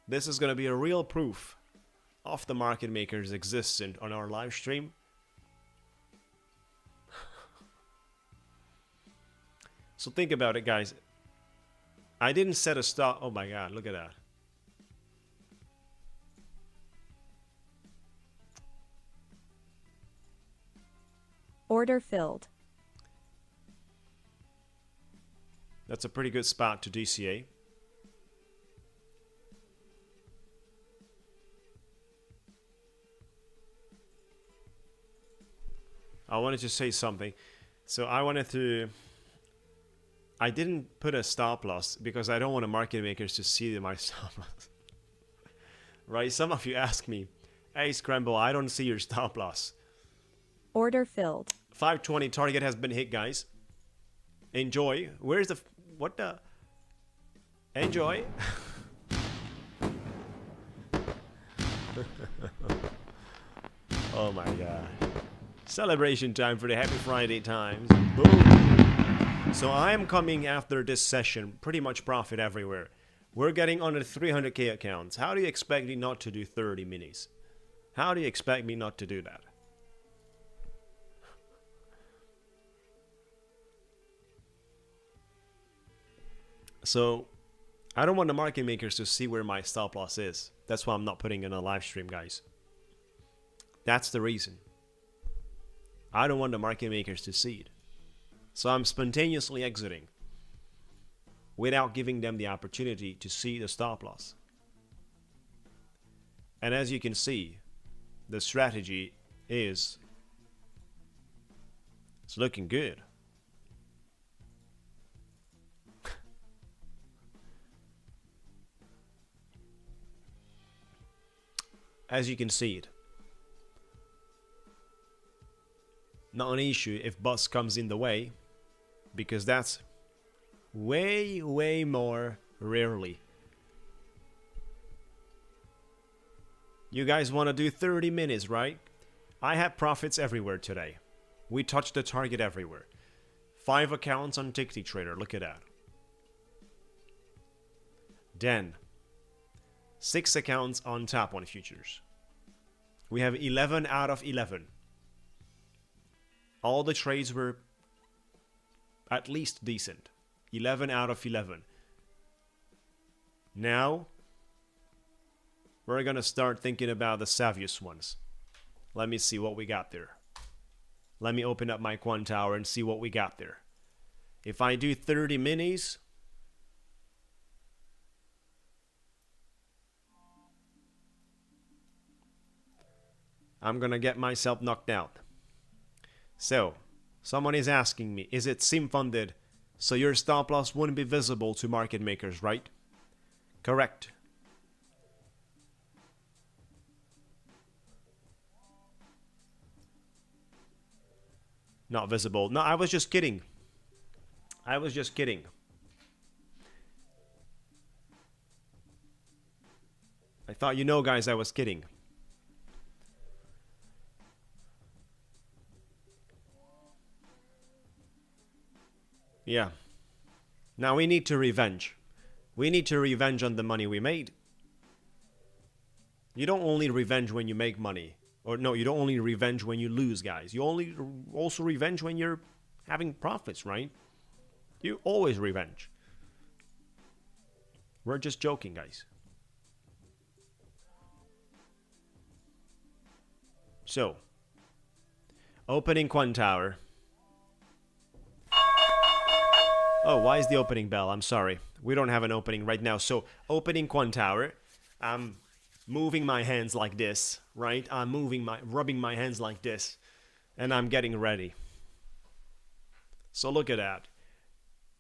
This is going to be a real proof of the market makers existent on our live stream. So think about it, guys. I didn't set a stop. Oh my God, look at that. Order filled. That's a pretty good spot to DCA. I wanted to say something. So I didn't put a stop loss because I don't want the market makers to see my stop loss. Right? Some of you ask me, hey Scramble, I don't see your stop loss. Order filled. 520 target has been hit, guys. Enjoy. Where's the... What the... Enjoy. Oh my God. Celebration time for the Happy Friday times. Boom. So I am coming after this session. Pretty much profit everywhere. We're getting on the 300k accounts. How do you expect me not to do 30 minis? How do you expect me not to do that? So I don't want the market makers to see where my stop loss is. That's why I'm not putting in a live stream, guys. That's the reason. I don't want the market makers to see it. So I'm spontaneously exiting without giving them the opportunity to see the stop loss. And as you can see, the strategy is it's looking good. As you can see it. Not an issue if bus comes in the way, because that's way more rarely. You guys want to do 30 minutes, right? I had profits everywhere today. We touched the target everywhere. 5 accounts on Ticktick Trader, look at that. Then 6 accounts on Tap on Futures. We have 11 out of 11. All the trades were at least decent. 11 out of 11. Now, we're going to start thinking about the savviest ones. Let me see what we got there. Let me open up my Quant Tower and see what we got there. If I do 30 minis, I'm going to get myself knocked out. So, someone is asking me, is it SIM funded so your stop loss wouldn't be visible to market makers, right? Correct. Not visible. No, I was just kidding. I was just kidding. I thought you know, guys, I was kidding. Yeah. Now we need to revenge. We need to revenge on the money we made. You don't only revenge when you make money. Or no, you don't only revenge when you lose, guys. You also revenge when you're having profits, right? You always revenge. We're just joking, guys. So, opening Quant Tower. Oh, why is the opening bell? I'm sorry. We don't have an opening right now. So, opening Quant Tower. I'm moving my hands like this, right? I'm rubbing my hands like this. And I'm getting ready. So, look at that.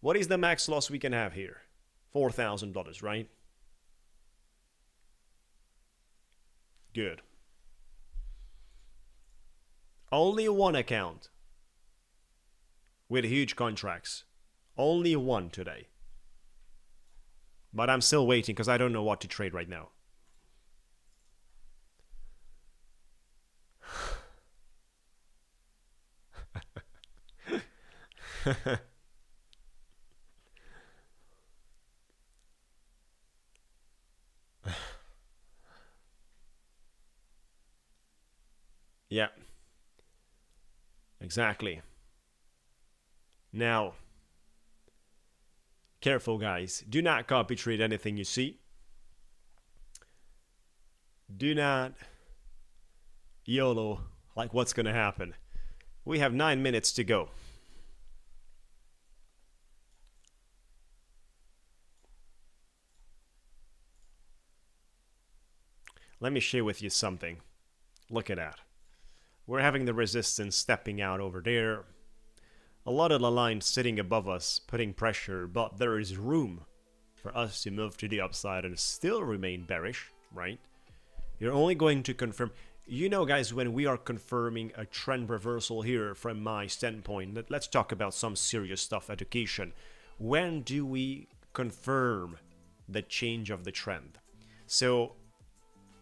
What is the max loss we can have here? $4,000, right? Good. Only one account with huge contracts. Only one today. But I'm still waiting because I don't know what to trade right now. Yeah. Exactly. Now, careful guys. Do not copy trade anything you see. Do not YOLO like what's going to happen. We have 9 minutes to go. Let me share with you something. Look at that. We're having the resistance stepping out over there. A lot of the lines sitting above us, putting pressure, but there is room for us to move to the upside and still remain bearish, right? You're only going to confirm. You know, guys, when we are confirming a trend reversal here from my standpoint, let's talk about some serious stuff, education. When do we confirm the change of the trend? So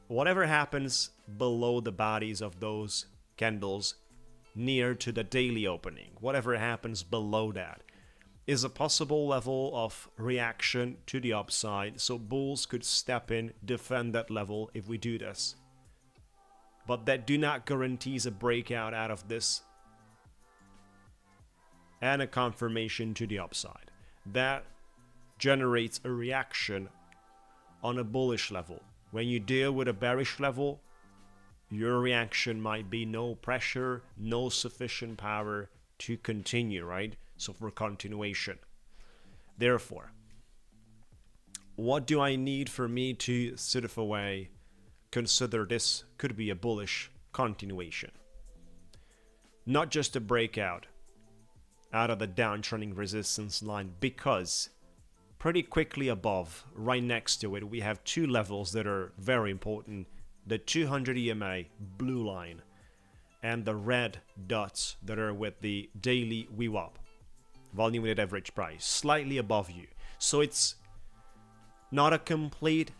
whatever happens below the bodies of those candles near to the daily opening, whatever happens below that, is a possible level of reaction to the upside, so bulls could step in, defend that level if we do this. But that do not guarantees a breakout out of this and a confirmation to the upside. That generates a reaction on a bullish level. When you deal with a bearish level, your reaction might be no pressure, no sufficient power to continue, right? So for continuation. Therefore, what do I need for me to sort of away consider this could be a bullish continuation? Not just a breakout out of the downtrending resistance line, because pretty quickly above, right next to it, we have two levels that are very important. The 200 EMA blue line and the red dots that are with the daily VWAP, volume weighted average price, slightly above you. So it's not a complete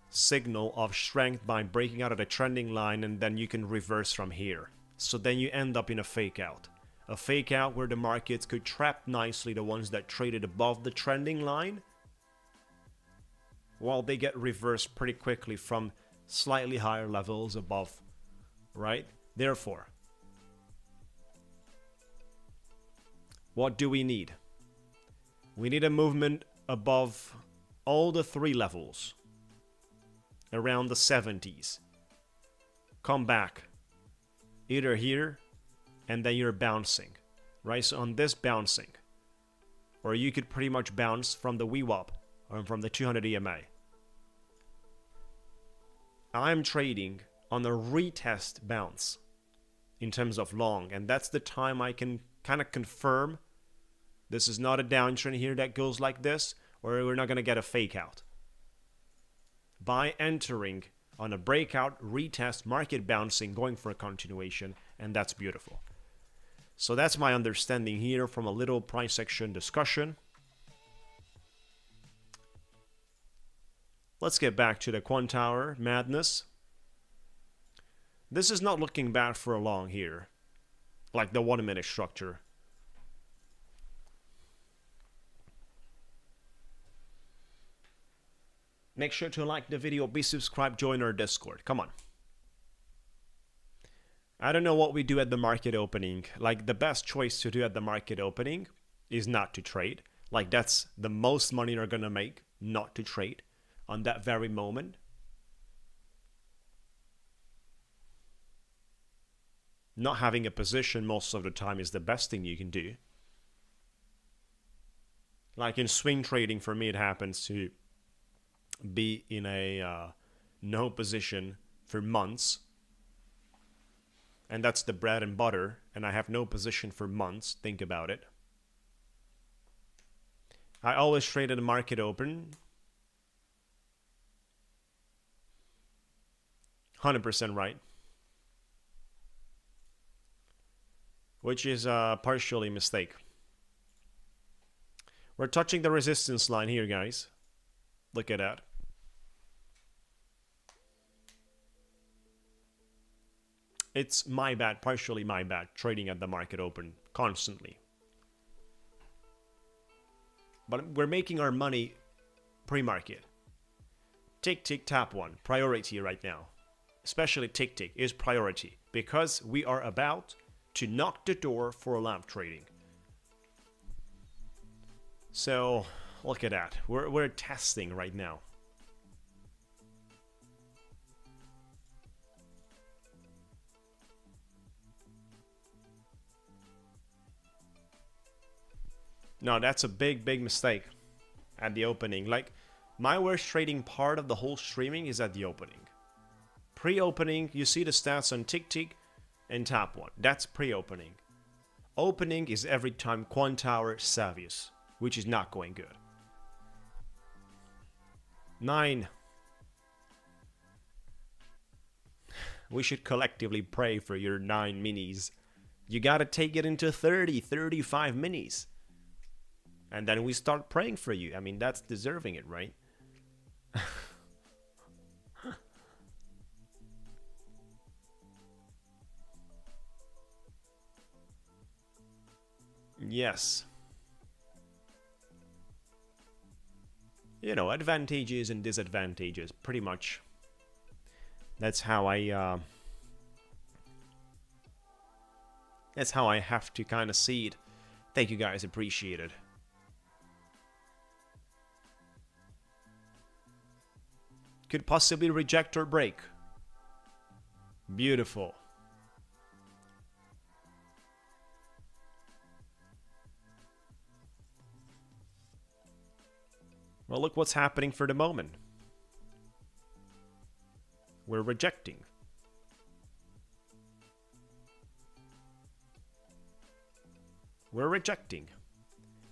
signal of strength by breaking out of the trending line and then you can reverse from here. So then you end up in a fake out. A fake out where the markets could trap nicely the ones that traded above the trending line, while they get reversed pretty quickly from slightly higher levels above, right? Therefore, what do we need? We need a movement above all the three levels, around the 70s. Come back, either here, and then you're bouncing, right? So on this bouncing, or you could pretty much bounce from the VWAP or from the 200 EMA. I'm trading on a retest bounce in terms of long, and that's the time I can kind of confirm this is not a downtrend here that goes like this, or we're not going to get a fake out. By entering on a breakout, retest, market bouncing, going for a continuation, and that's beautiful. So that's my understanding here from a little price action discussion. Let's get back to the Quant Tower madness. This is not looking bad for a long here, like the 1 minute structure. Make sure to like the video, be subscribed, join our Discord. Come on. I don't know what we do at the market opening. Like, the best choice to do at the market opening is not to trade. Like, that's the most money you're gonna make, not to trade on that very moment. Not having a position most of the time is the best thing you can do. Like in swing trading, for me, it happens to be in a no position for months. And that's the bread and butter. And I have no position for months. Think about it. I always trade at the market open. 100% right. Which is partially a mistake. We're touching the resistance line here, guys. Look at that. It's my bad, partially my bad, trading at the market open constantly. But we're making our money pre-market. Tick, tick, tap one. Priority right now. especially Ticktick, is priority because we are about to knock the door for live trading. So look at that. We're testing right now. No, that's a big mistake at the opening. Like, my worst trading part of the whole streaming is at the opening. Pre-opening, you see the stats on Ticktick and Top 1. That's pre-opening. Opening is every time Quant Tower Savius, which is not going good. 9. We should collectively pray for your 9 minis. You gotta take it into 30, 35 minis. And then we start praying for you. I mean, that's deserving it, right? Yes. You know, advantages and disadvantages, pretty much. That's how I have to kind of see it. Thank you guys, appreciate it. Could possibly reject or break. Beautiful. Well, look what's happening for the moment. We're rejecting. We're rejecting.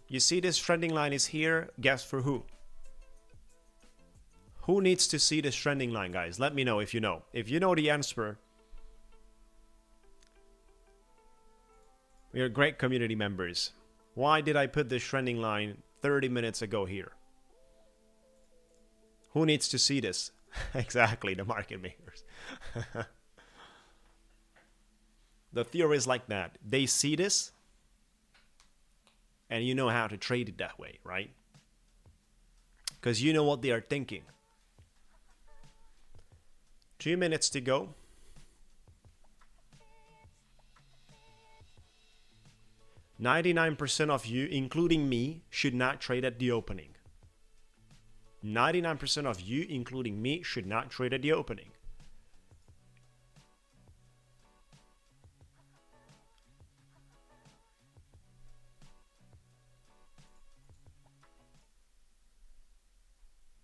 You see this trending line is here. Guess for who? Who needs to see this trending line, guys? Let me know if you know. If you know the answer, we are great community members. Why did I put this trending line 30 minutes ago here? Who needs to see this? Exactly, the market makers. The theory is like that. They see this, and you know how to trade it that way, right? Because you know what they are thinking. 2 minutes to go. 99% of you, including me, should not trade at the opening. 99% of you, including me, should not trade at the opening.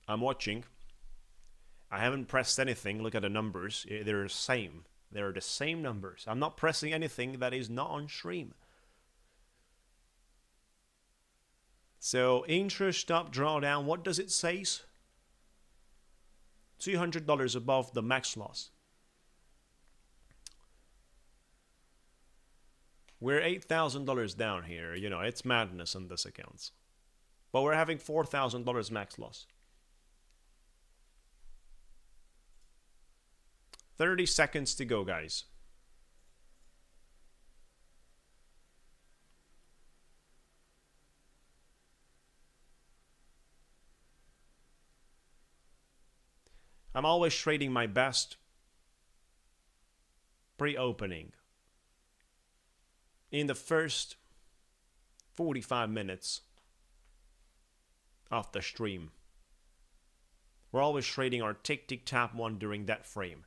I'm watching. I haven't pressed anything. Look at the numbers. They're the same. They're the same numbers. I'm not pressing anything that is not on stream. So, interest stop drawdown. What does it say? $200 above the max loss. We're $8,000 down here. You know, it's madness on this account. But we're having $4,000 max loss. 30 seconds to go, guys. I'm always trading my best pre-opening in the first 45 minutes of the stream. We're always trading our Ticktick Top 1 during that frame.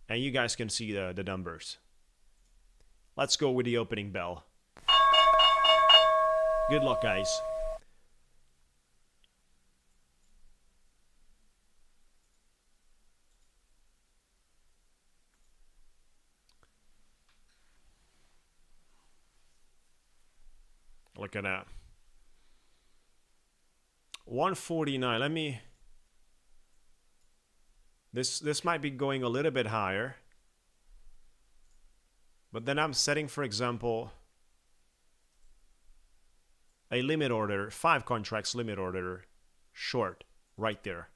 And you guys can see the numbers. Let's go with the opening bell. Good luck, guys. Look at that. 149. Let me... This might be going a little bit higher. But then I'm setting, for example, a limit order, 5 contracts limit order short right there.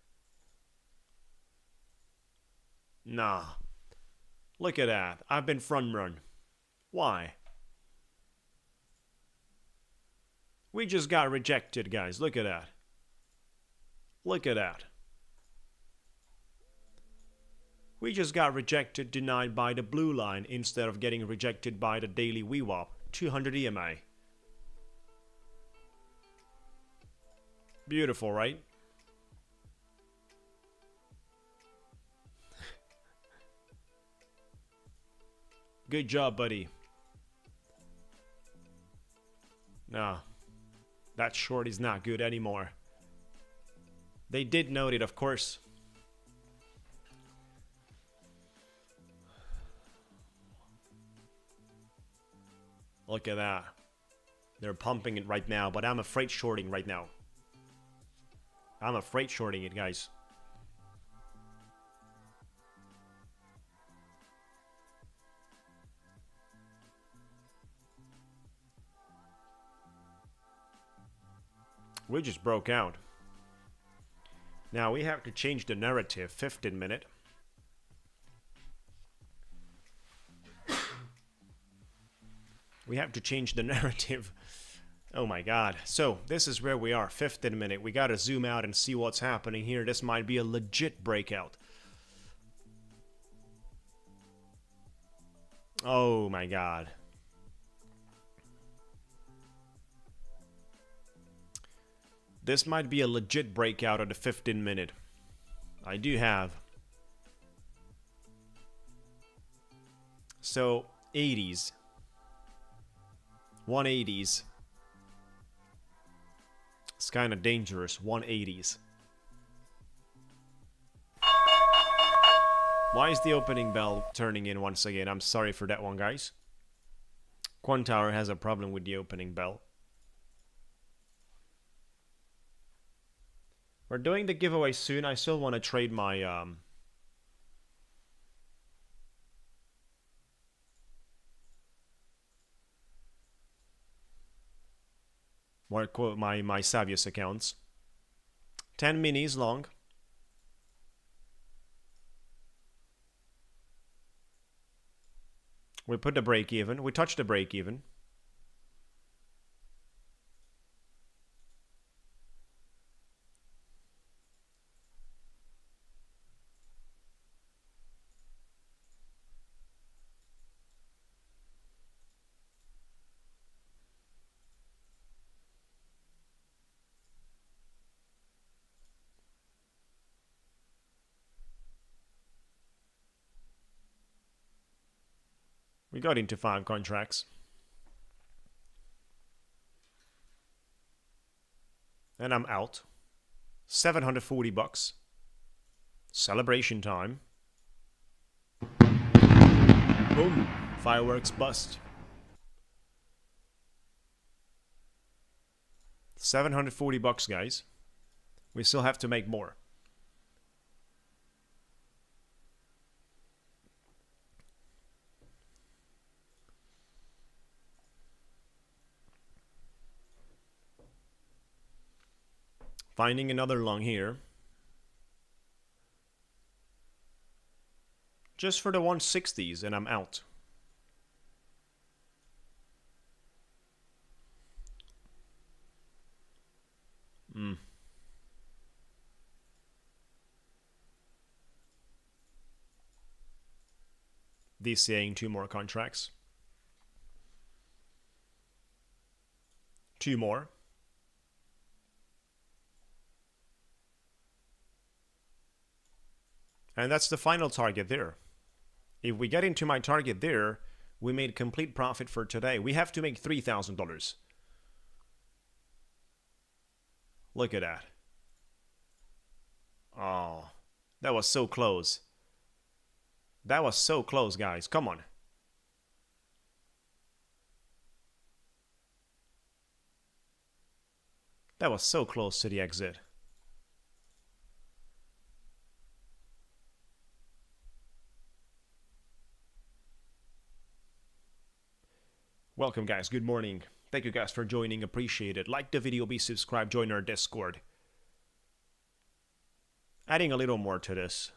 Nah. Look at that. I've been front run. Why? We just got rejected, guys. Look at that. Look at that. We just got rejected, denied by the blue line instead of getting rejected by the daily VWAP. 200 EMA. Beautiful, right? Good job, buddy. No, that short is not good anymore. They did note it, of course. Look at that. They're pumping it right now, but I'm afraid shorting right now. I'm afraid shorting it, guys. We just broke out. Now we have to change the narrative. 15 minute. We have to change the narrative. Oh my god. So this is where we are. 15 minute. We gotta zoom out and see what's happening here. This might be a legit breakout. Oh my god. This might be a legit breakout of the 15 minute. I do have. So 80s. 180s. It's kind of dangerous. 180s. Why is the opening bell turning in once again? I'm sorry for that one, guys. Quantower has a problem with the opening bell. We're doing the giveaway soon. I still want to trade my my Savius accounts. 10 minis long. We put the break even. We touched the break even. We got into 5 contracts. And I'm out. 740 bucks. Celebration time. Boom. Fireworks bust. 740 bucks, guys. We still have to make more. Finding another long here. Just for the 160s and I'm out. DCAing 2 more contracts. 2 more. And that's the final target there. If we get into my target there, we made complete profit for today. We have to make $3,000. Look at that. Oh, that was so close. That was so close, guys. Come on. That was so close to the exit. Welcome, guys. Good morning. Thank you guys for joining. Appreciate it. Like the video, be subscribed, join our Discord. Adding a little more to this.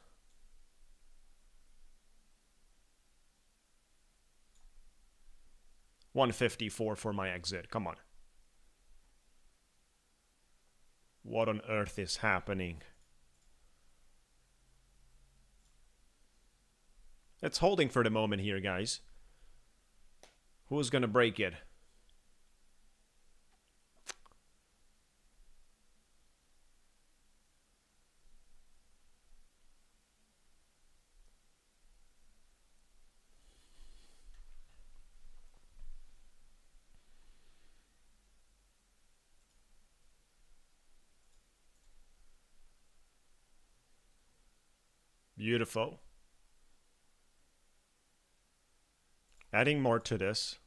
$154 for my exit. Come on. What on earth is happening? It's holding for the moment here, guys. Who's gonna break it? Beautiful. Adding more to this.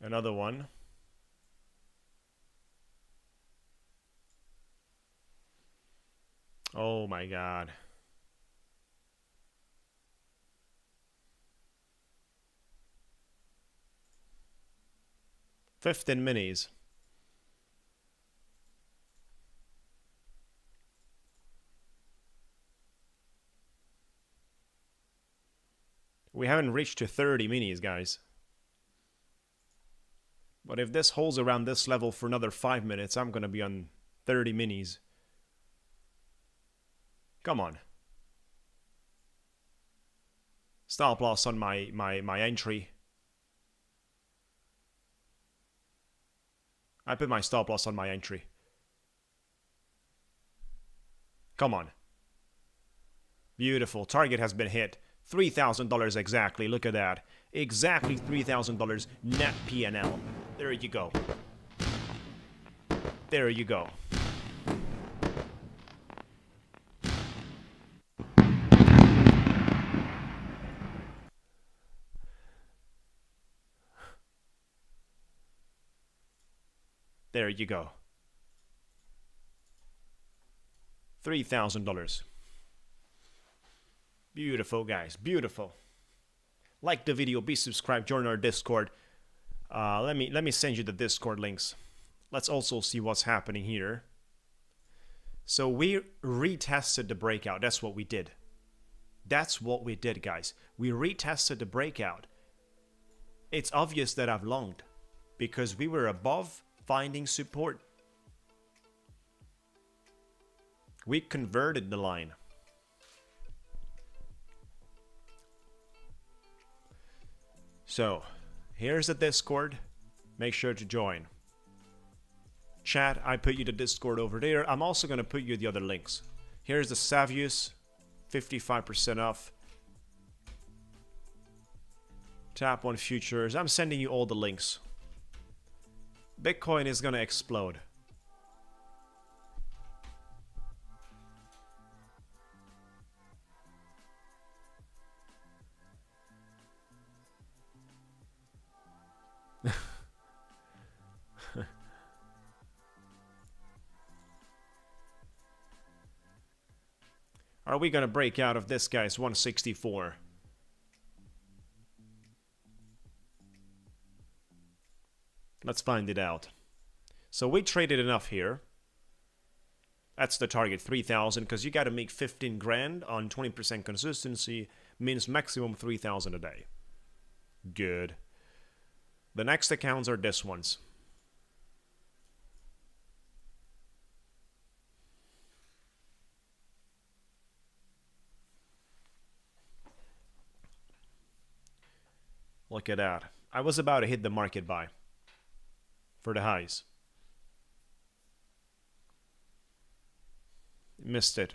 Another one. Oh my God. $15 minis. We haven't reached to 30 minis, guys. But if this holds around this level for another 5 minutes, I'm gonna be on 30 minis. Come on. Stop loss on my entry. I put my stop loss on my entry. Come on. Beautiful. Target has been hit. $3,000 exactly. Look at that. Exactly $3,000 net P&L. There you go. There you go. There you go. $3,000. Beautiful, guys. Beautiful. Like the video, be subscribed, join our Discord. Let me send you the Discord links. Let's also see what's happening here. So we retested the breakout. That's what we did. That's what we did, guys. We retested the breakout. It's obvious that I've longed because we were above finding support. We converted the line. So, here's the Discord. Make sure to join. Chat, I put you the Discord over there. I'm also going to put you the other links. Here's the Savius, 55% off. Tap on futures. I'm sending you all the links. Bitcoin is going to explode. Are we going to break out of this, guys? 164. Let's find it out. So we traded enough here. That's the target, 3,000, because you got to make 15 grand on 20% consistency, means maximum 3,000 a day. Good. The next accounts are this ones. Look at that. I was about to hit the market buy for the highs. Missed it.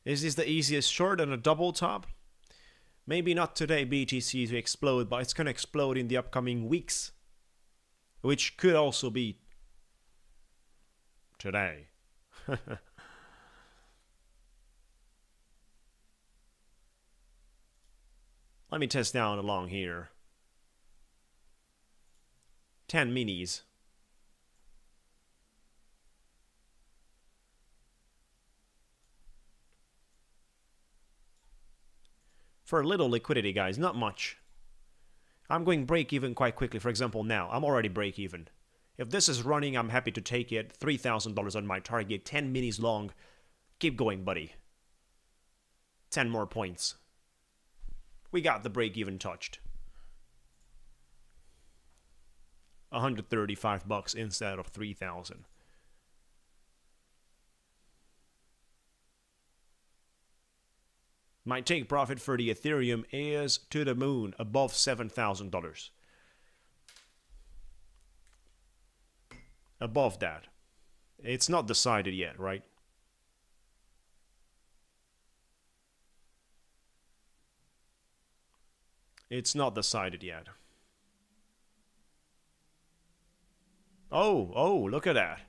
Is this the easiest short on a double top? Maybe not today, BTC to explode, but it's going to explode in the upcoming weeks. Which could also be today. Let me test down along here. 10 minis. For a little liquidity, guys, not much. I'm going break even quite quickly. For example, now, I'm already break even. If this is running, I'm happy to take it. $3,000 on my target, 10 minis long. Keep going, buddy. 10 more points. We got the break even touched. $135 instead of 3,000. My take profit for the Ethereum is to the moon, above $7,000. Above that. It's not decided yet, right? It's not decided yet. Oh, look at that.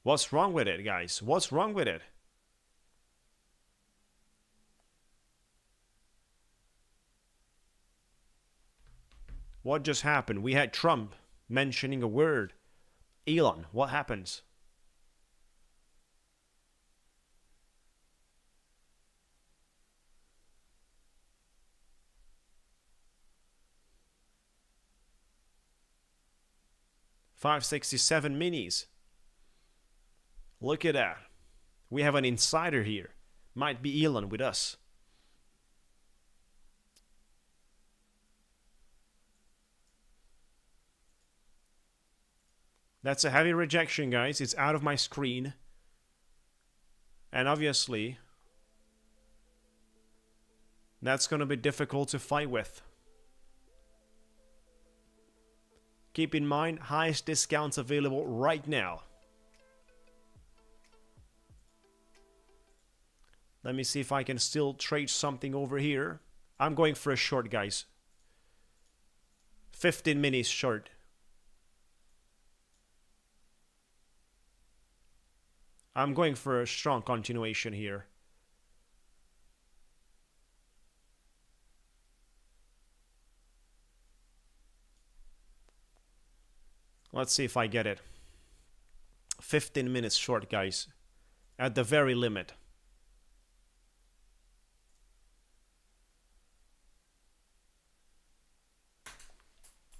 What's wrong with it, guys? What's wrong with it? What just happened? We had Trump mentioning a word. Elon, what happens? $567 minis. Look at that. We have an insider here. Might be Elon with us. That's a heavy rejection, guys. It's out of my screen. And obviously, that's going to be difficult to fight with. Keep in mind, highest discounts available right now. Let me see if I can still trade something over here. I'm going for a short, guys. 15 minis short. I'm going for a strong continuation here. Let's see if I get it. 15 minutes short, guys. At the very limit.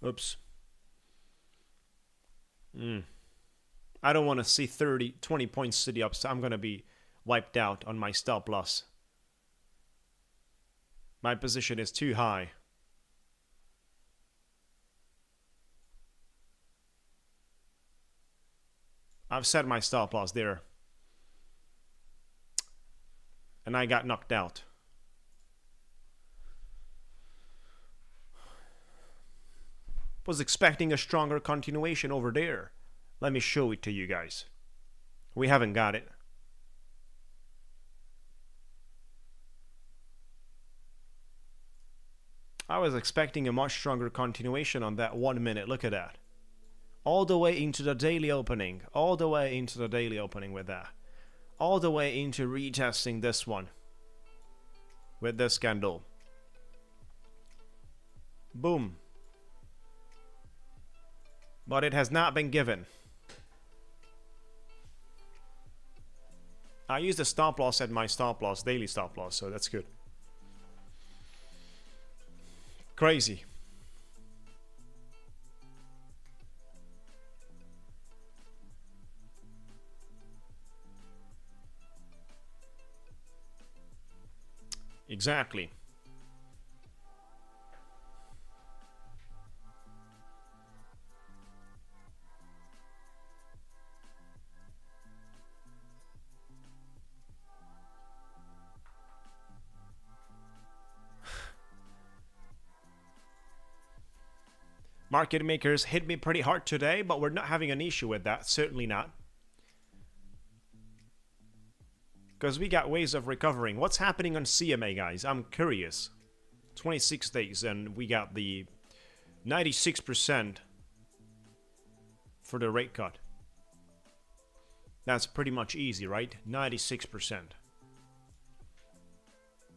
Oops. I don't want to see 20 points to the upside. I'm going to be wiped out on my stop loss. My position is too high. I've set my stop loss there. And I got knocked out. Was expecting a stronger continuation over there. Let me show it to you guys. We haven't got it. I was expecting a much stronger continuation on that 1 minute. Look at that. All the way into the daily opening. All the way into the daily opening with that. All the way into retesting this one. With this candle. Boom. But it has not been given. I used the stop loss at my stop loss, daily stop loss, so that's good. Crazy. Exactly. Market makers hit me pretty hard today, but we're not having an issue with that. Certainly not. Because we got ways of recovering. What's happening on CMA, guys? I'm curious. 26 days, and we got the 96% for the rate cut. That's pretty much easy, right? 96%.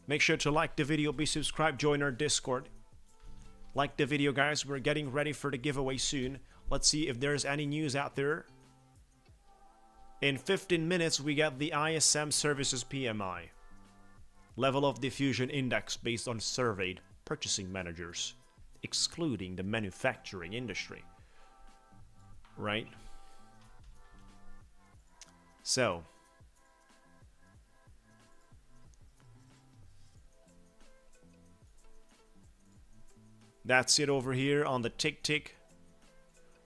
Make sure to like the video, be subscribed, join our Discord. Like the video, guys. We're getting ready for the giveaway soon. Let's see if there's any news out there. In 15 minutes, we get the ISM Services PMI. Level of diffusion index based on surveyed purchasing managers, excluding the manufacturing industry. Right? So, that's it over here on the Ticktick.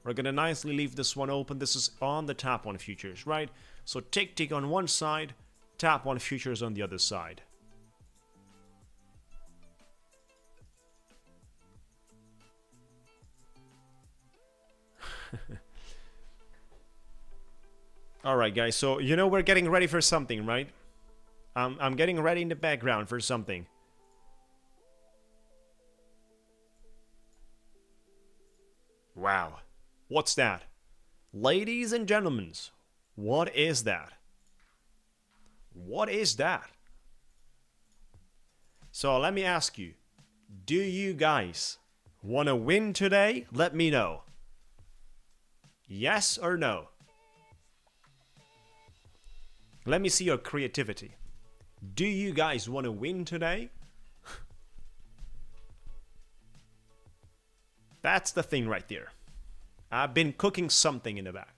We're gonna nicely leave this one open. This is on the top one futures, right? So Ticktick on one side, top one futures on the other side. Alright guys, so you know we're getting ready for something, right? I'm getting ready in the background for something. Wow. What's that? Ladies and gentlemen, what is that? What is that? So let me ask you, do you guys want to win today? Let me know. Yes or no? Let me see your creativity. Do you guys want to win today? That's the thing right there. I've been cooking something in the back.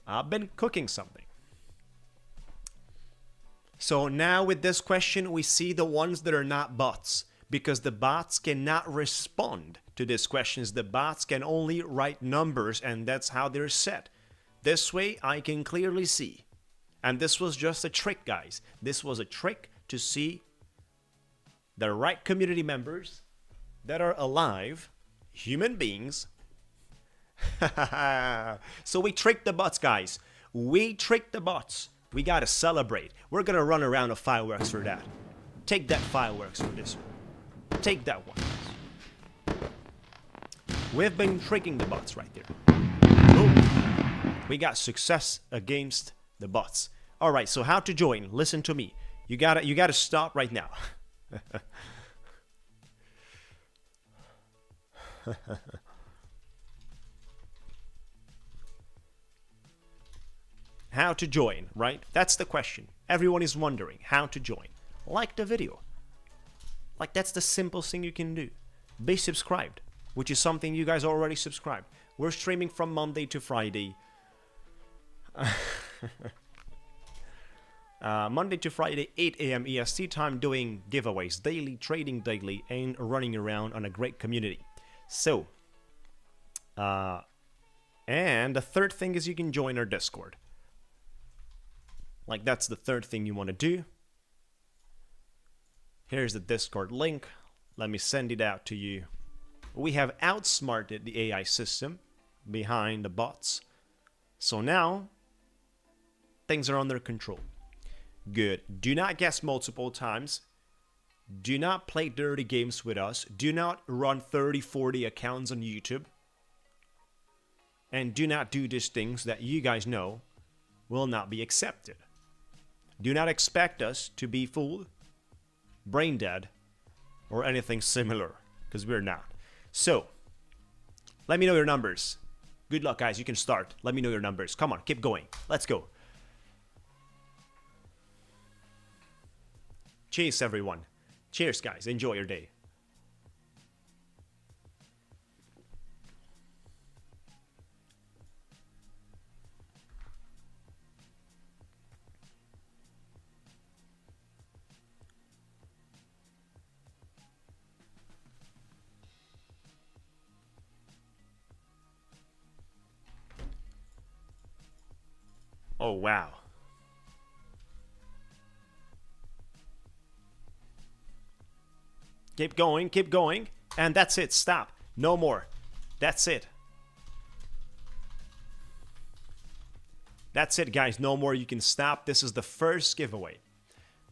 I've been cooking something. So now with this question, we see the ones that are not bots, because the bots cannot respond to these questions. The bots can only write numbers, and that's how they're set. This way, I can clearly see. And this was just a trick, guys. This was a trick to see the right community members that are alive, human beings. So we tricked the bots, guys. We tricked the bots. We gotta celebrate. We're gonna run around of fireworks for that. Take that fireworks for this one. Take that one. We've been tricking the bots right there. Boom. We got success against the bots. All right, so how to join? Listen to me. You gotta stop right now. How to join, right? That's the question. Everyone is wondering how to join. Like the video. Like, that's the simplest thing you can do. Be subscribed, which is something you guys already subscribed. We're streaming from Monday to Friday. Monday to Friday, 8 a.m. EST time, doing giveaways daily, trading daily, and running around on a great community. So, and the third thing is you can join our Discord. Like, that's the third thing you want to do. Here's the Discord link. Let me send it out to you. We have outsmarted the AI system behind the bots. So now, things are under control. Good. Do not guess multiple times. Do not play dirty games with us. Do not run 30, 40 accounts on YouTube. And do not do these things that you guys know will not be accepted. Do not expect us to be fooled, brain dead, or anything similar, because we're not. So, let me know your numbers. Good luck, guys. You can start. Let me know your numbers. Come on, keep going. Let's go. Cheers, everyone. Cheers, guys. Enjoy your day. Oh, wow. Keep going, and that's it. Stop. No more. That's it. That's it, guys. No more. You can stop. This is the first giveaway.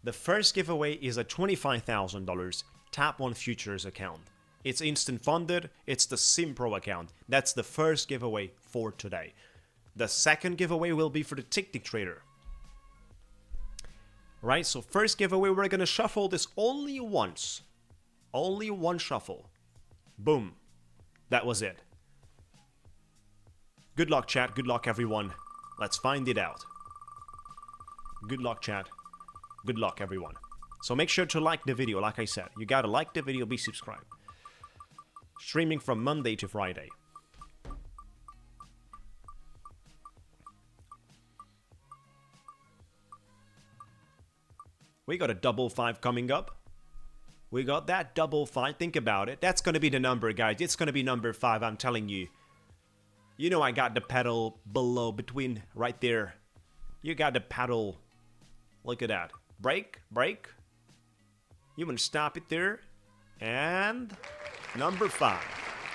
The first giveaway is a $25,000 Top 1 Futures account. It's instant funded. It's the Simpro account. That's the first giveaway for today. The second giveaway will be for the Ticktick trader. Right, so first giveaway, we're going to shuffle this only once. Only one shuffle. Boom. That was it. Good luck, chat. Good luck, everyone. Let's find it out. Good luck, chat. Good luck, everyone. So make sure to like the video, like I said. You gotta like the video, be subscribed. Streaming from Monday to Friday. We got a double 5 coming up. We got that double fight. Think about it. That's going to be the number, guys. It's going to be number 5, I'm telling you. You know I got the pedal below, between, right there. You got the pedal. Look at that. Break, break. You want to stop it there. And number 5.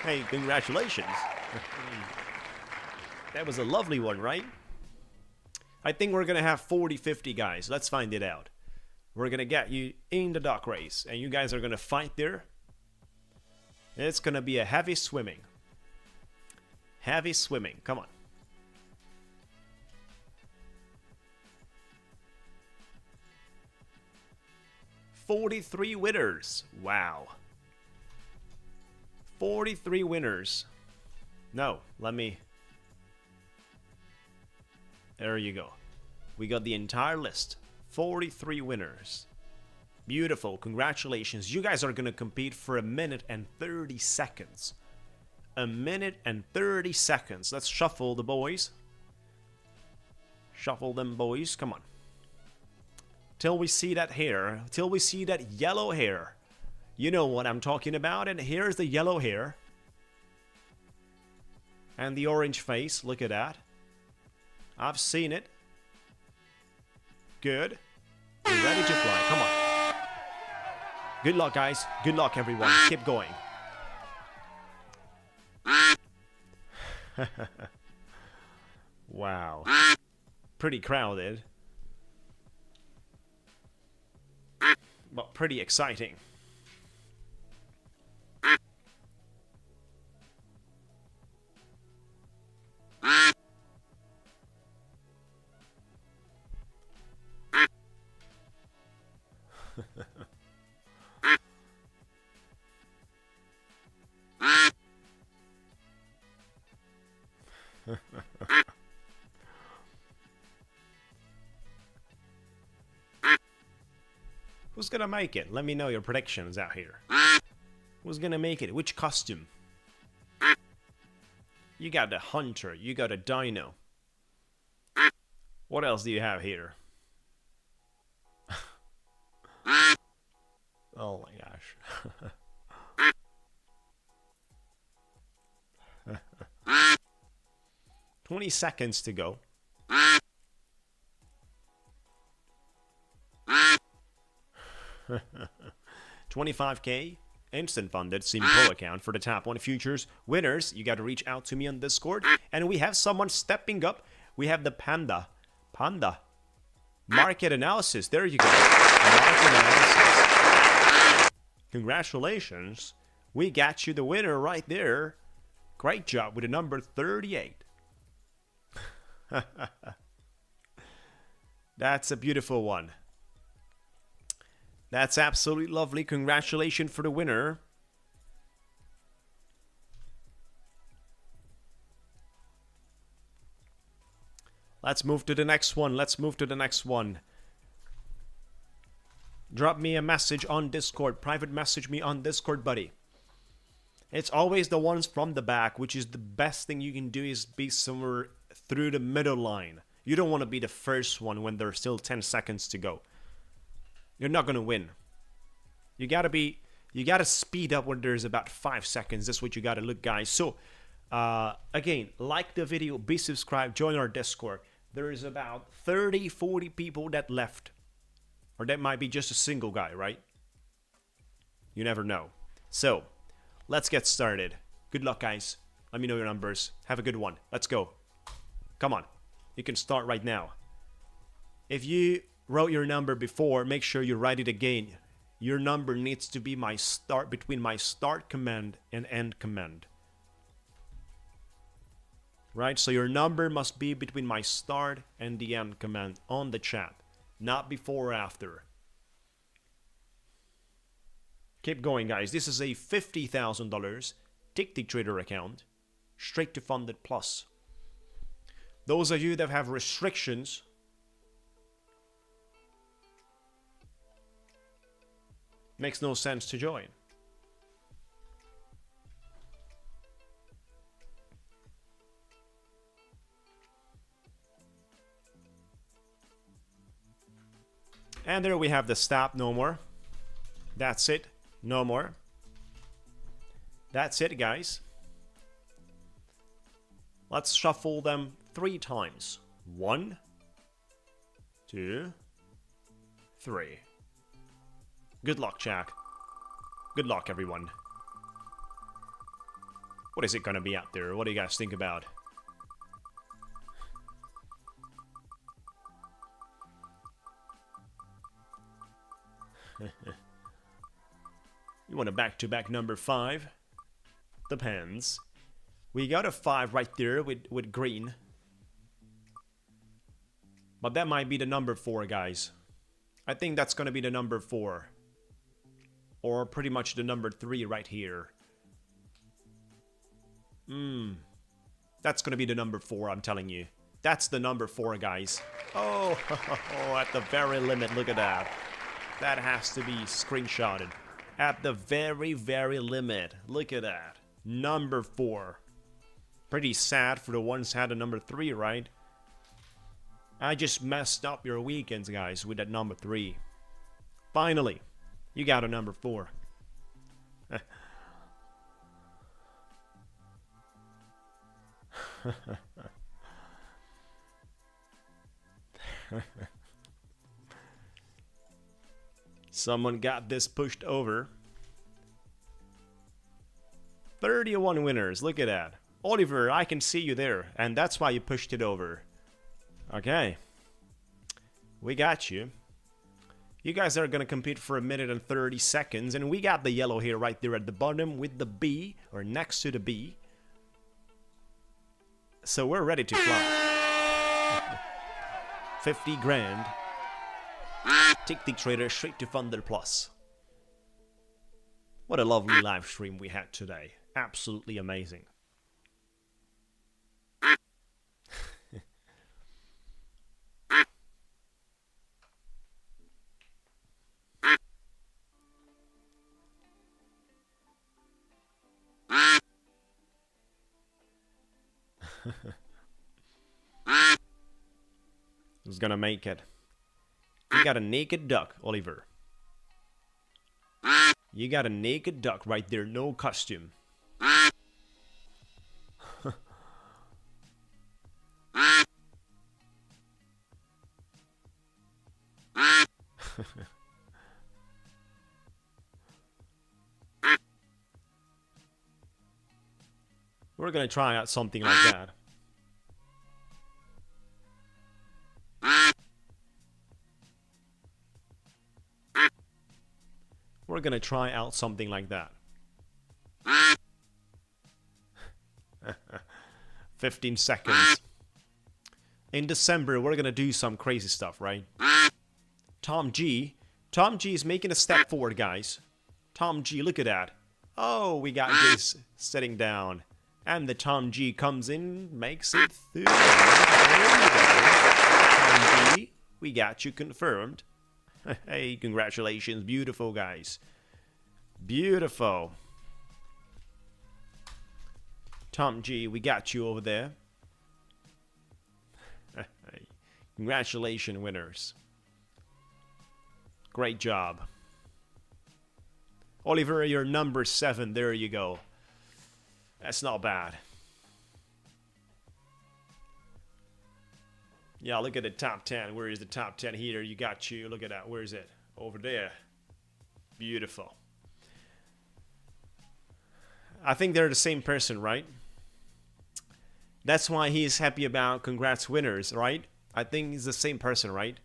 Hey, congratulations. That was a lovely one, right? I think we're going to have 40-50, guys. Let's find it out. We're going to get you in the duck race. And you guys are going to fight there. It's going to be a heavy swimming. Heavy swimming. Come on. $43 winners. Wow. 43 winners. No, let me... There you go. We got the entire list. 43 winners. Beautiful. Congratulations. You guys are going to compete for 1 minute and 30 seconds. 1 minute and 30 seconds. Let's shuffle the boys. Shuffle them, boys. Come on. Till we see that hair. Till we see that yellow hair. You know what I'm talking about. And here's the yellow hair. And the orange face. Look at that. I've seen it. Good. We're ready to fly. Come on. Good luck, guys. Good luck, everyone. Keep going. Wow. Pretty crowded. But pretty exciting. Who's gonna make it? Let me know your predictions out here. Who's gonna make it? Which costume? You got the hunter. You got a dino. What else do you have here? Oh my gosh. 20 seconds to go. $25K instant funded simple account for the top 1 futures winners. You got to reach out to me on Discord, and we have someone stepping up. We have the panda market analysis. There you go. Market analysis. Congratulations, we got you the winner right there. Great job with the number 38. That's a beautiful one. That's absolutely lovely. Congratulations for the winner. Let's move to the next one. Let's move to the next one. Drop me a message on Discord. Private message me on Discord, buddy. It's always the ones from the back, which is the best thing you can do, is be somewhere through the middle line. You don't want to be the first one when there's still 10 seconds to go. You're not going to win. You got to speed up when there's about 5 seconds. That's what you got to look, guys. So, again, like the video, be subscribed, join our Discord. There is about 30, 40 people that left. Or that might be just a single guy, right? You never know. So, let's get started. Good luck, guys. Let me know your numbers. Have a good one. Let's go. Come on. You can start right now. If you wrote your number before, make sure you write it again. Your number needs to be my start, between my start command and end command. Right? So your number must be between my start and the end command on the chat, not before or after. Keep going, guys. This is a $50,000 Ticktick Trader account, straight to funded plus. Those of you that have restrictions, makes no sense to join. And there we have the stop, no more. That's it. No more. That's it, guys. Let's shuffle them 3 times. 1, 2, 3. Good luck, Jack. Good luck, everyone. What is it gonna be out there? What do you guys think about? You want a back-to-back number 5? Depends. We got a 5 right there with green. But that might be the number 4, guys. I think that's gonna be the number 4. Or pretty much the number 3 right here. That's gonna be the number 4, I'm telling you. That's the number 4, guys. Oh, at the very limit, look at that. That has to be screenshotted. At the very, very limit. Look at that. Number 4. Pretty sad for the ones who had a number 3, right? I just messed up your weekends, guys, with that number 3. Finally, you got a number 4. Someone got this pushed over. 31 winners, look at that. Oliver, I can see you there, and that's why you pushed it over. Okay. We got you. You guys are gonna compete for 1 minute and 30 seconds, and we got the yellow here right there at the bottom with the B, or next to the B. So we're ready to fly. 50 grand. Ticktick Trader straight to Thunder Plus. What a lovely live stream we had today. Absolutely amazing. Who's gonna make it? You got a naked duck, Oliver. You got a naked duck right there, no costume. We're gonna try out something like that. We're gonna try out something like that. 15 seconds. In December, we're gonna do some crazy stuff, right? Tom G is making a step forward, guys. Tom G, look at that. Oh, we got this sitting down. And the Tom G comes in, makes it through. There you go. Tom G, we got you confirmed. Hey, congratulations. Beautiful, guys. Beautiful. Tom G, we got you over there. Congratulations, winners. Great job. Oliver, you're number 7. There you go. That's not bad. Yeah, look at the top 10. Where is the top 10 here? You got you. Look at that. Where is it? Over there. Beautiful. I think they're the same person, right? That's why he's happy about congrats winners, right? I think he's the same person, right?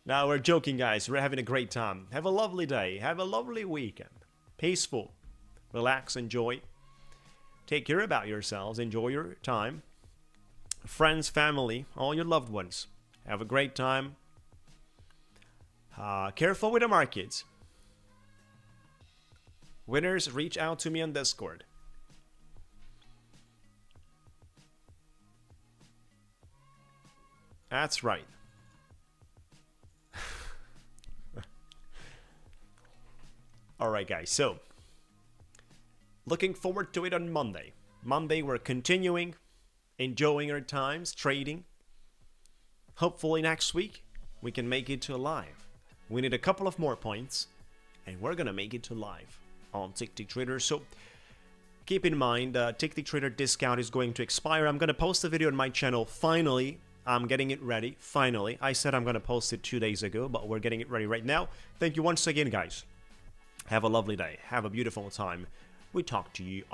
Now we're joking, guys. We're having a great time. Have a lovely day. Have a lovely weekend. Peaceful. Relax, enjoy. Take care about yourselves. Enjoy your time. Friends, family, all your loved ones. Have a great time. Careful with the markets. Winners, reach out to me on Discord. That's right. Alright, guys, so looking forward to it on Monday. Monday, we're continuing, enjoying our times, trading. Hopefully next week, we can make it to live. We need a couple of more points, and we're gonna make it to live on Ticktick Trader. So keep in mind, Ticktick Trader discount is going to expire. I'm gonna post a video on my channel. Finally, I'm getting it ready. Finally, I said I'm gonna post it 2 days ago, but we're getting it ready right now. Thank you once again, guys. Have a lovely day. Have a beautiful time. We talk to you